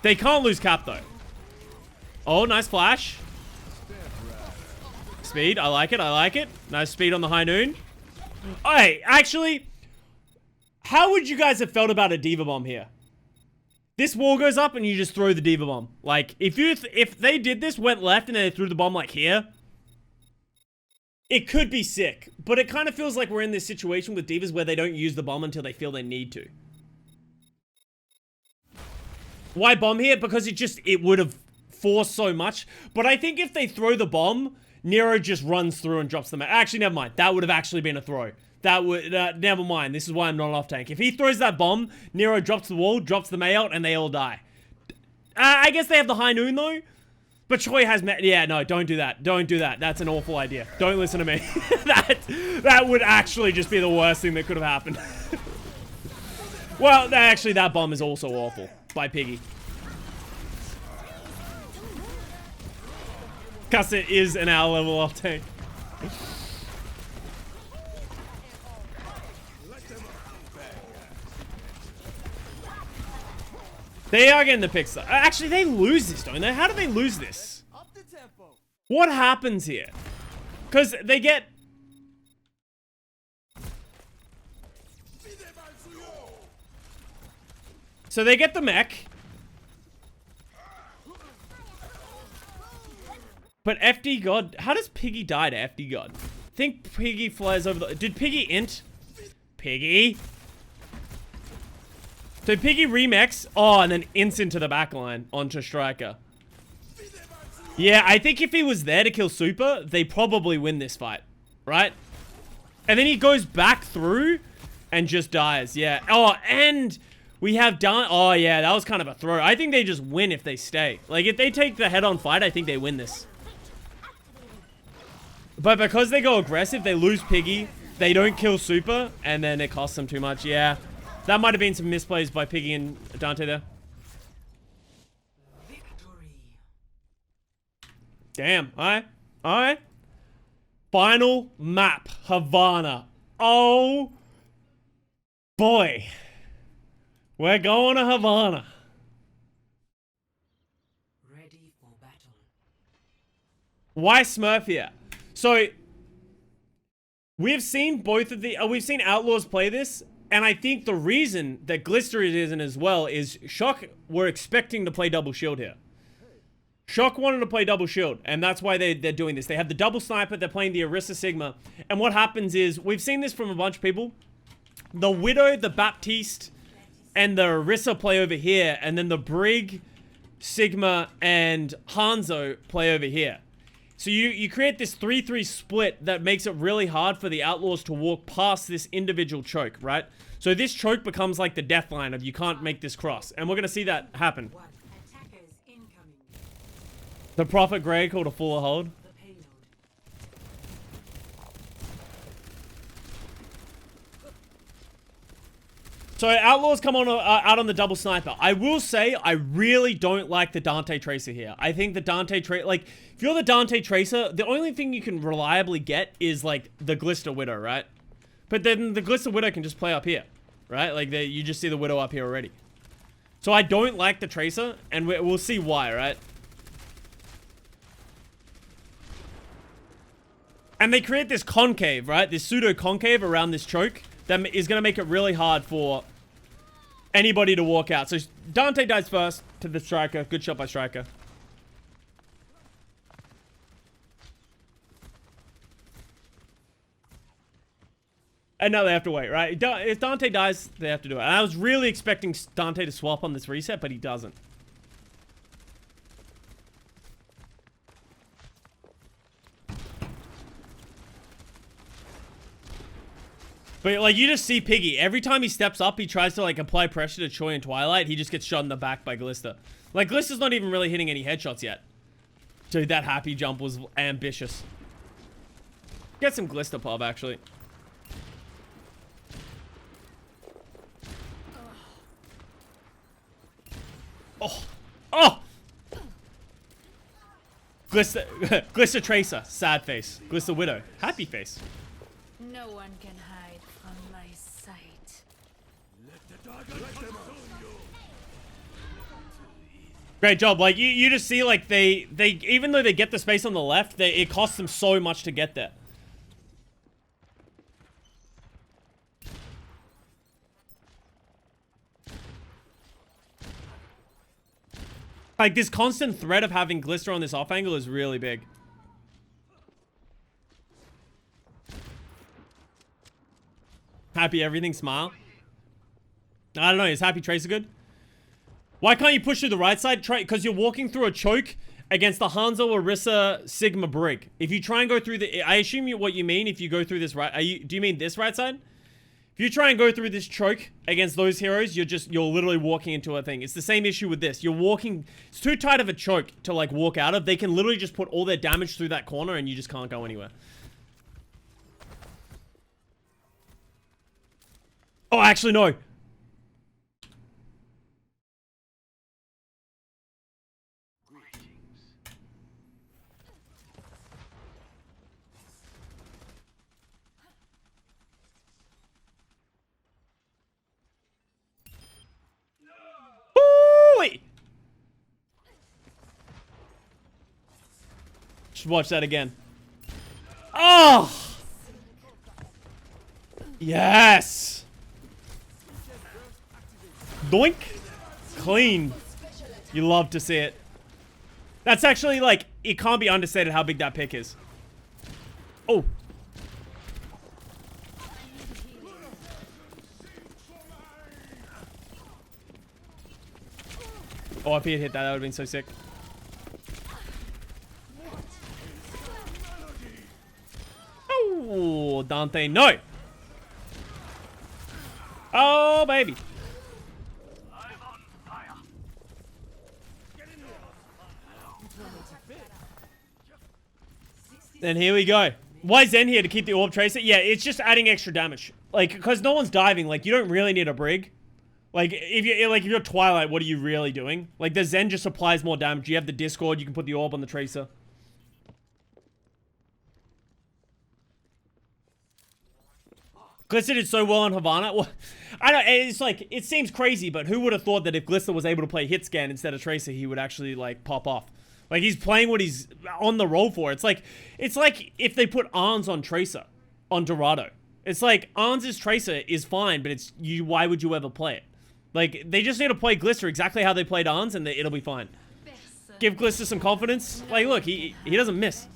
They can't lose cap, though. Oh, nice flash. Speed, I like it. Nice speed on the High Noon. Hey, actually, how would you guys have felt about a Diva Bomb here? This wall goes up and you just throw the Diva Bomb. Like, if they did this, went left and they threw the bomb like here, it could be sick. But it kind of feels like we're in this situation with Divas where they don't use the bomb until they feel they need to. Why bomb here? Because it would have forced so much. But I think if they throw the bomb, Nero just runs through and drops them. Actually, never mind. That would have actually been a throw. That would, never mind. This is why I'm not off tank. If he throws that bomb, Nero drops the wall, drops the Mayotte, and they all die. I guess they have the High Noon, though. But Choi has yeah, no, don't do that. Don't do that. That's an awful idea. Don't listen to me. that would actually just be the worst thing that could have happened. Well, actually, that bomb is also awful by Piggy. Custa is an hour level off tank. They are getting the picks, though. Actually, they lose this, don't they? How do they lose this? What happens here? Because they get... So they get the mech. But FD God... How does Piggy die to FD God? I think Piggy flies over the... Did Piggy int? Piggy? So Piggy remix. Oh, and then ints into the backline onto Striker. Yeah, I think if he was there to kill Super, they probably win this fight. Right? And then he goes back through and just dies. Yeah. Oh, and we have done... Oh, yeah, that was kind of a throw. I think they just win if they stay. Like, if they take the head-on fight, I think they win this. But because they go aggressive, they lose Piggy. They don't kill Super, and then it costs them too much. Yeah. That might have been some misplays by Piggy and Dante there. Victory. Damn. Alright. Alright. Final map. Havana. Oh. Boy. We're going to Havana. Ready for battle. Why Smurf here? So, we've seen both of the... we've seen Outlaws play this. And I think the reason that Glister isn't as well is Shock were expecting to play double shield here. Shock wanted to play double shield, and that's why they're doing this. They have the double sniper, they're playing the Orisa Sigma, and what happens is, we've seen this from a bunch of people, the Widow, the Baptiste, and the Orisa play over here, and then the Brig, Sigma, and Hanzo play over here. So you create this 3-3 split that makes it really hard for the Outlaws to walk past this individual choke, right? So this choke becomes like the death line of you can't make this cross, and we're going to see that happen. Attackers incoming. The Prophet Grey called a fuller hold. The payload. So Outlaws come on out on the double sniper. I will say I really don't like the Dante Tracer here. I think the Dante Tracer, like, if you're the Dante Tracer, the only thing you can reliably get is like the Glister Widow, right? But then the Glister Widow can just play up here, right? Like you just see the Widow up here already. So I don't like the Tracer, and we'll see why, right? And they create this concave, right? This pseudo concave around this choke that is going to make it really hard for anybody to walk out. So Dante dies first to the Striker. Good shot by Striker. And now they have to wait, right? If Dante dies, they have to do it. And I was really expecting Dante to swap on this reset, but he doesn't. But, like, you just see Piggy. Every time he steps up, he tries to, like, apply pressure to Choi and Twilight. He just gets shot in the back by Glista. Like, Glista's not even really hitting any headshots yet. Dude, that happy jump was ambitious. Get some Glista pub, actually. Oh! Oh! Glista, Glista Tracer, sad face. Glista Widow, happy face. No one can hide from my sight. Great job. Like, you just see, like, they even though they get the space on the left, it costs them so much to get there. Like, this constant threat of having Glister on this off angle is really big. Happy everything, smile. I don't know, is Happy Tracer good? Why can't you push through the right side? Because you're walking through a choke against the Hanzo Orisa Sigma Brig. If you try and go through the... I assume what you mean if you go through this right... do you mean this right side? If you try and go through this choke against those heroes, you're literally walking into a thing. It's the same issue with this. You're walking... It's too tight of a choke to, like, walk out of. They can literally just put all their damage through that corner and you just can't go anywhere. Oh, actually, no. Woo-wee! Just watch that again. Oh! Yes! Doink. Clean. You love to see it. That's actually, like, it can't be understated how big that pick is. Oh. Oh, if he had hit that, that would have been so sick. Oh, Dante, no. Oh, baby. Then here we go. Why is Zen here to keep the orb tracer? Yeah, it's just adding extra damage. Like, because no one's diving. Like, you don't really need a Brig. Like, if you're Twilight, what are you really doing? Like, the Zen just applies more damage. You have the Discord. You can put the orb on the tracer. Glista did so well on Havana. Well, I don't. It's like, it seems crazy, but who would have thought that if Glista was able to play hit scan instead of tracer, he would actually, like, pop off. Like, he's playing what he's on the roll for. It's like if they put Arns on Tracer, on Dorado. It's like, Arns' Tracer is fine, but it's, why would you ever play it? Like, they just need to play Glister exactly how they played Arns, and it'll be fine. Personne give Glista some confidence. Like, look, he doesn't miss.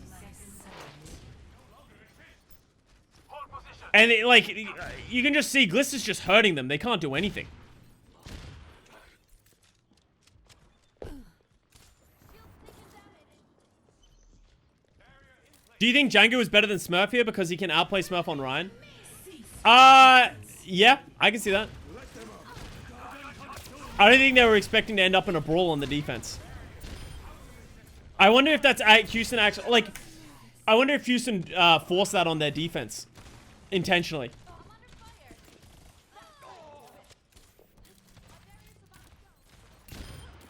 And like, you can just see Glista's just hurting them. They can't do anything. Do you think Django is better than Smurf here because he can outplay Smurf on Ryan? Yeah, I can see that. I don't think they were expecting to end up in a brawl on the defense. I wonder if that's Houston actually, like, I wonder if Houston forced that on their defense intentionally.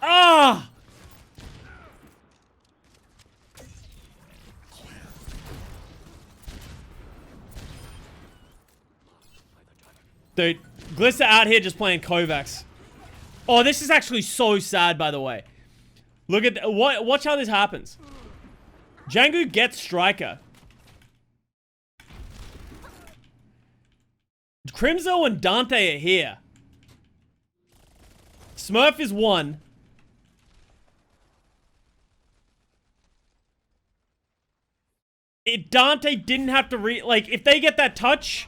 Ah! Dude, Glista out here just playing Kovacs. Oh, this is actually so sad, by the way. Look at watch how this happens. Django gets Striker. Crimzo and Dante are here. Smurf is one. Dante didn't have to like, if they get that touch,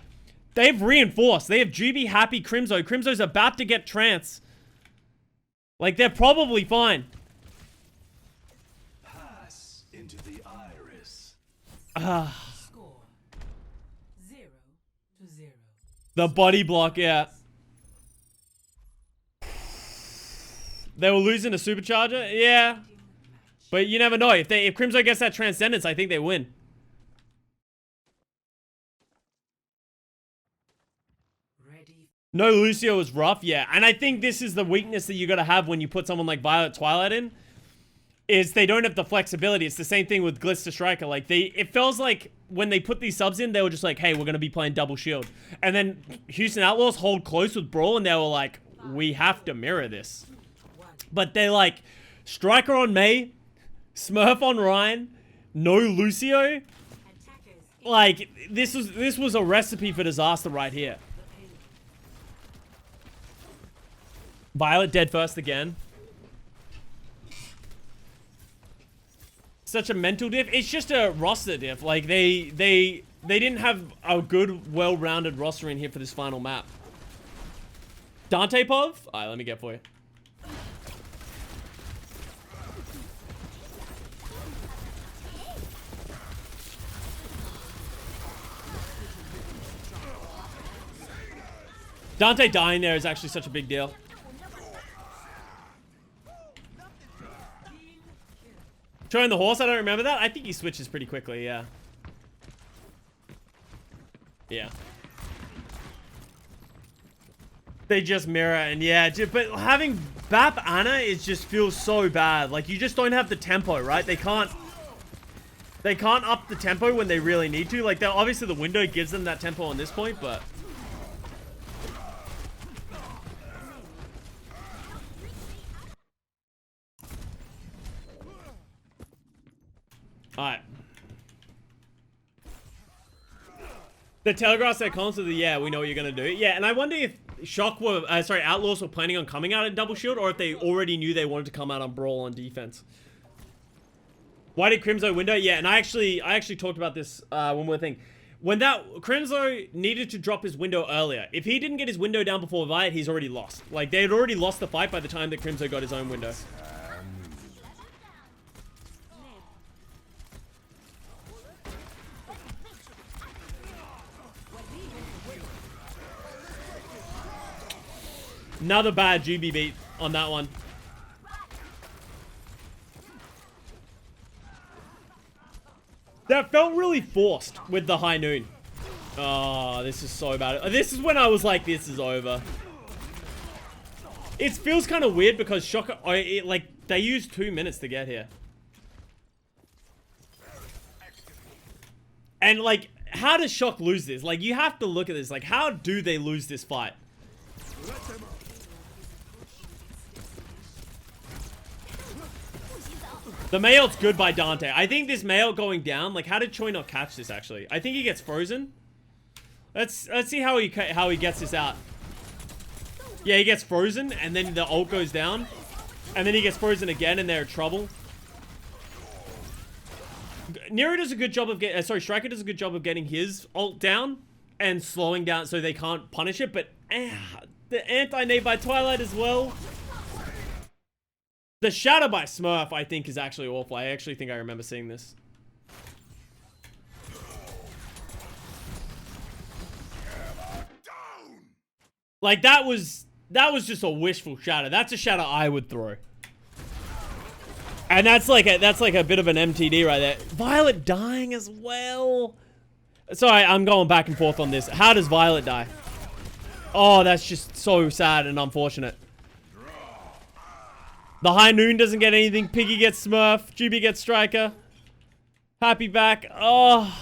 they've reinforced. They have GB, Happy, Crimzo. Crimzo's about to get trance. Like, they're probably fine. Pass into the iris. Score 0-0. The body block, yeah. They were losing a supercharger? Yeah. But you never know. If Crimzo gets that transcendence, I think they win. No, Lucio is rough, yeah. And I think this is the weakness that you got to have when you put someone like Violet Twilight in. Is they don't have the flexibility. It's the same thing with Glista Striker. Like, it feels like when they put these subs in, they were just like, hey, we're going to be playing double shield. And then Houston Outlaws hold close with Brawl, and they were like, we have to mirror this. But they're like, Striker on May, Smurf on Ryan, no Lucio. Like, this was a recipe for disaster right here. Violet dead first again. Such a mental diff. It's just a roster diff. Like, they didn't have a good, well-rounded roster in here for this final map. Dante Pov? Alright, let me get for you. Dante dying there is actually such a big deal. Showing the horse, I don't remember that. I think he switches pretty quickly, yeah. Yeah. They just mirror, and yeah, but having Bap Ana is just feels so bad. Like, you just don't have the tempo, right? They can't up the tempo when they really need to. Like, obviously the window gives them that tempo on this point, but... Alright. The telegraphs their constantly, yeah, we know what you're gonna do. Yeah, and I wonder if Outlaws were planning on coming out in double shield, or if they already knew they wanted to come out on Brawl on defense. Why did Crimzo window? Yeah, and I actually talked about this one more thing. When that Crimzo needed to drop his window earlier, if he didn't get his window down before Viet, he's already lost. Like, they had already lost the fight by the time that Crimzo got his own window. Another bad GB beat on that one. That felt really forced with the high noon. Oh, this is so bad. This is when I was like, this is over. It feels kind of weird because Shocker, like, they used 2 minutes to get here. And, like, how does Shock lose this? Like, you have to look at this. Like, how do they lose this fight? The Mayot's good by Dante. I think this Mayot going down, like, how did Choi not catch this, actually? I think he gets frozen. Let's see how he gets this out. Yeah, he gets frozen, and then the ult goes down. And then he gets frozen again, and they're in trouble. Nero does a good job of getting, sorry, Striker does a good job of getting his ult down and slowing down so they can't punish it, but the anti-nade by Twilight as well. The Shatter by Smurf, I think, is actually awful. I actually think I remember seeing this. Like, that was just a wishful shatter. That's a shatter I would throw. And that's like a bit of an MTD right there. Violet dying as well. Sorry, I'm going back and forth on this. How does Violet die? Oh, that's just so sad and unfortunate. The High Noon doesn't get anything. Piggy gets Smurf. Juby gets Striker. Happy back. Oh.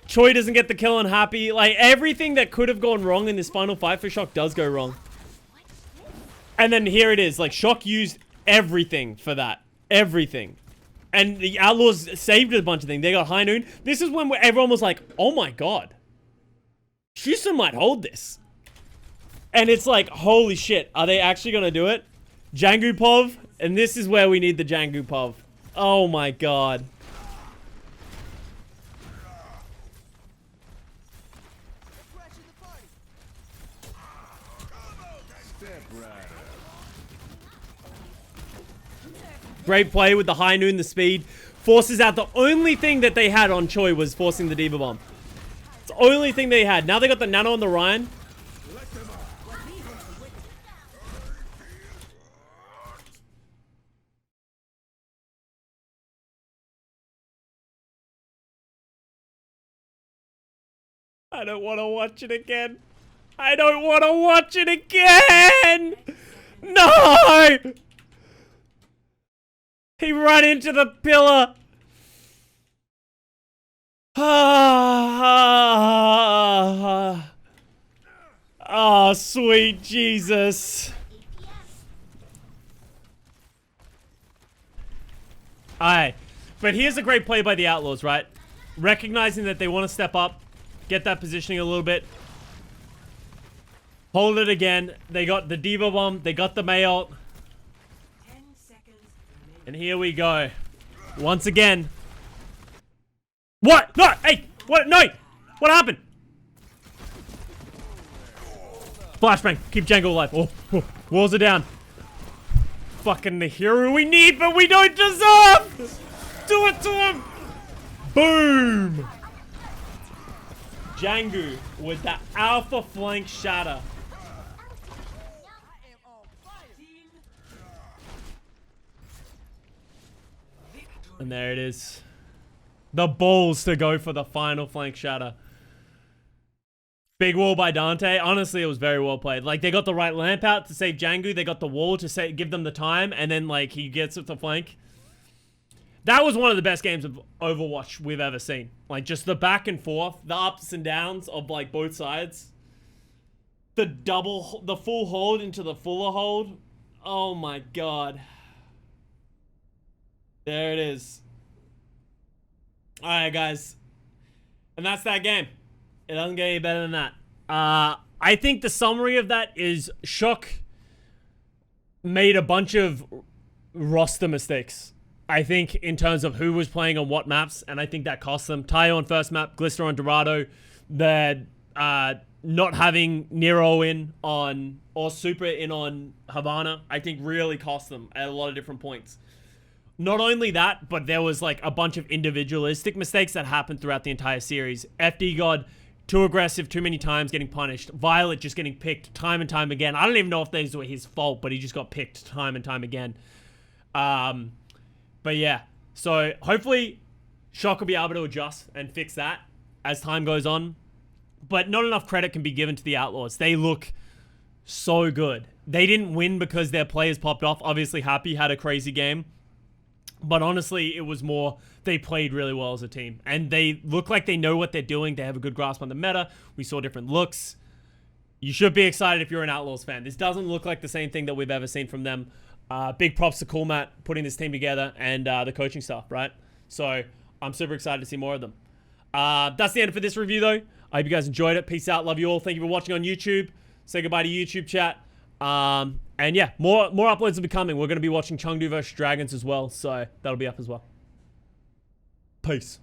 Choi doesn't get the kill on Happy. Like, everything that could have gone wrong in this final fight for Shock does go wrong. And then here it is. Like, Shock used everything for that. Everything. And the Outlaws saved a bunch of things. They got High Noon. This is when everyone was like, oh my god. Houston might hold this. And it's like, holy shit. Are they actually going to do it? Jangu Pov. And this is where we need the Jangu Pov. Oh my god. Great play with the High Noon, the speed. Forces out the only thing that they had on Choi was forcing the Diva Bomb. It's the only thing they had. Now they got the Nano on the Ryan. I don't want to watch it again. I don't want to watch it again. No! He ran into the pillar. Oh, sweet Jesus. Alright. But here's a great play by the Outlaws, right? Recognizing that they want to step up. Get that positioning a little bit. Hold it again. They got the Diva Bomb. They got the May ult. And here we go. Once again. What? No! Hey! What? No! What happened? Flashbang. Keep Django alive. Oh, walls are down. Fucking the hero we need, but we don't deserve! Do it to him! Boom! Jangu with the alpha flank shatter. And there it is. The balls to go for the final flank shatter. Big wall by Dante. Honestly, it was very well played. Like, they got the right lamp out to save Jangu. They got the wall to give them the time. And then, like, he gets it to flank. That was one of the best games of Overwatch we've ever seen. Like, just the back and forth. The ups and downs of, like, both sides. The full hold into the fuller hold. Oh, my God. There it is. Alright, guys. And that's that game. It doesn't get any better than that. I think the summary of that is Shock made a bunch of roster mistakes. I think in terms of who was playing on what maps, and I think that cost them. Tayo on first map, Glister on Dorado. The not having Nero in on, or Super in on Havana, I think really cost them at a lot of different points. Not only that, but there was like a bunch of individualistic mistakes that happened throughout the entire series. FD God, too aggressive, too many times, getting punished. Violet just getting picked time and time again. I don't even know if these were his fault, but he just got picked time and time again. But yeah, so hopefully Shock will be able to adjust and fix that as time goes on. But not enough credit can be given to the Outlaws. They look so good. They didn't win because their players popped off. Obviously, Happy had a crazy game. But honestly, it was more they played really well as a team. And they look like they know what they're doing. They have a good grasp on the meta. We saw different looks. You should be excited if you're an Outlaws fan. This doesn't look like the same thing that we've ever seen from them. Big props to Cool Matt putting this team together and the coaching staff, right? So I'm super excited to see more of them. That's the end for this review, though. I hope you guys enjoyed it. Peace out. Love you all. Thank you for watching on YouTube. Say goodbye to YouTube chat. And yeah, more uploads will be coming. We're going to be watching Chengdu vs Dragons as well, so that'll be up as well. Peace.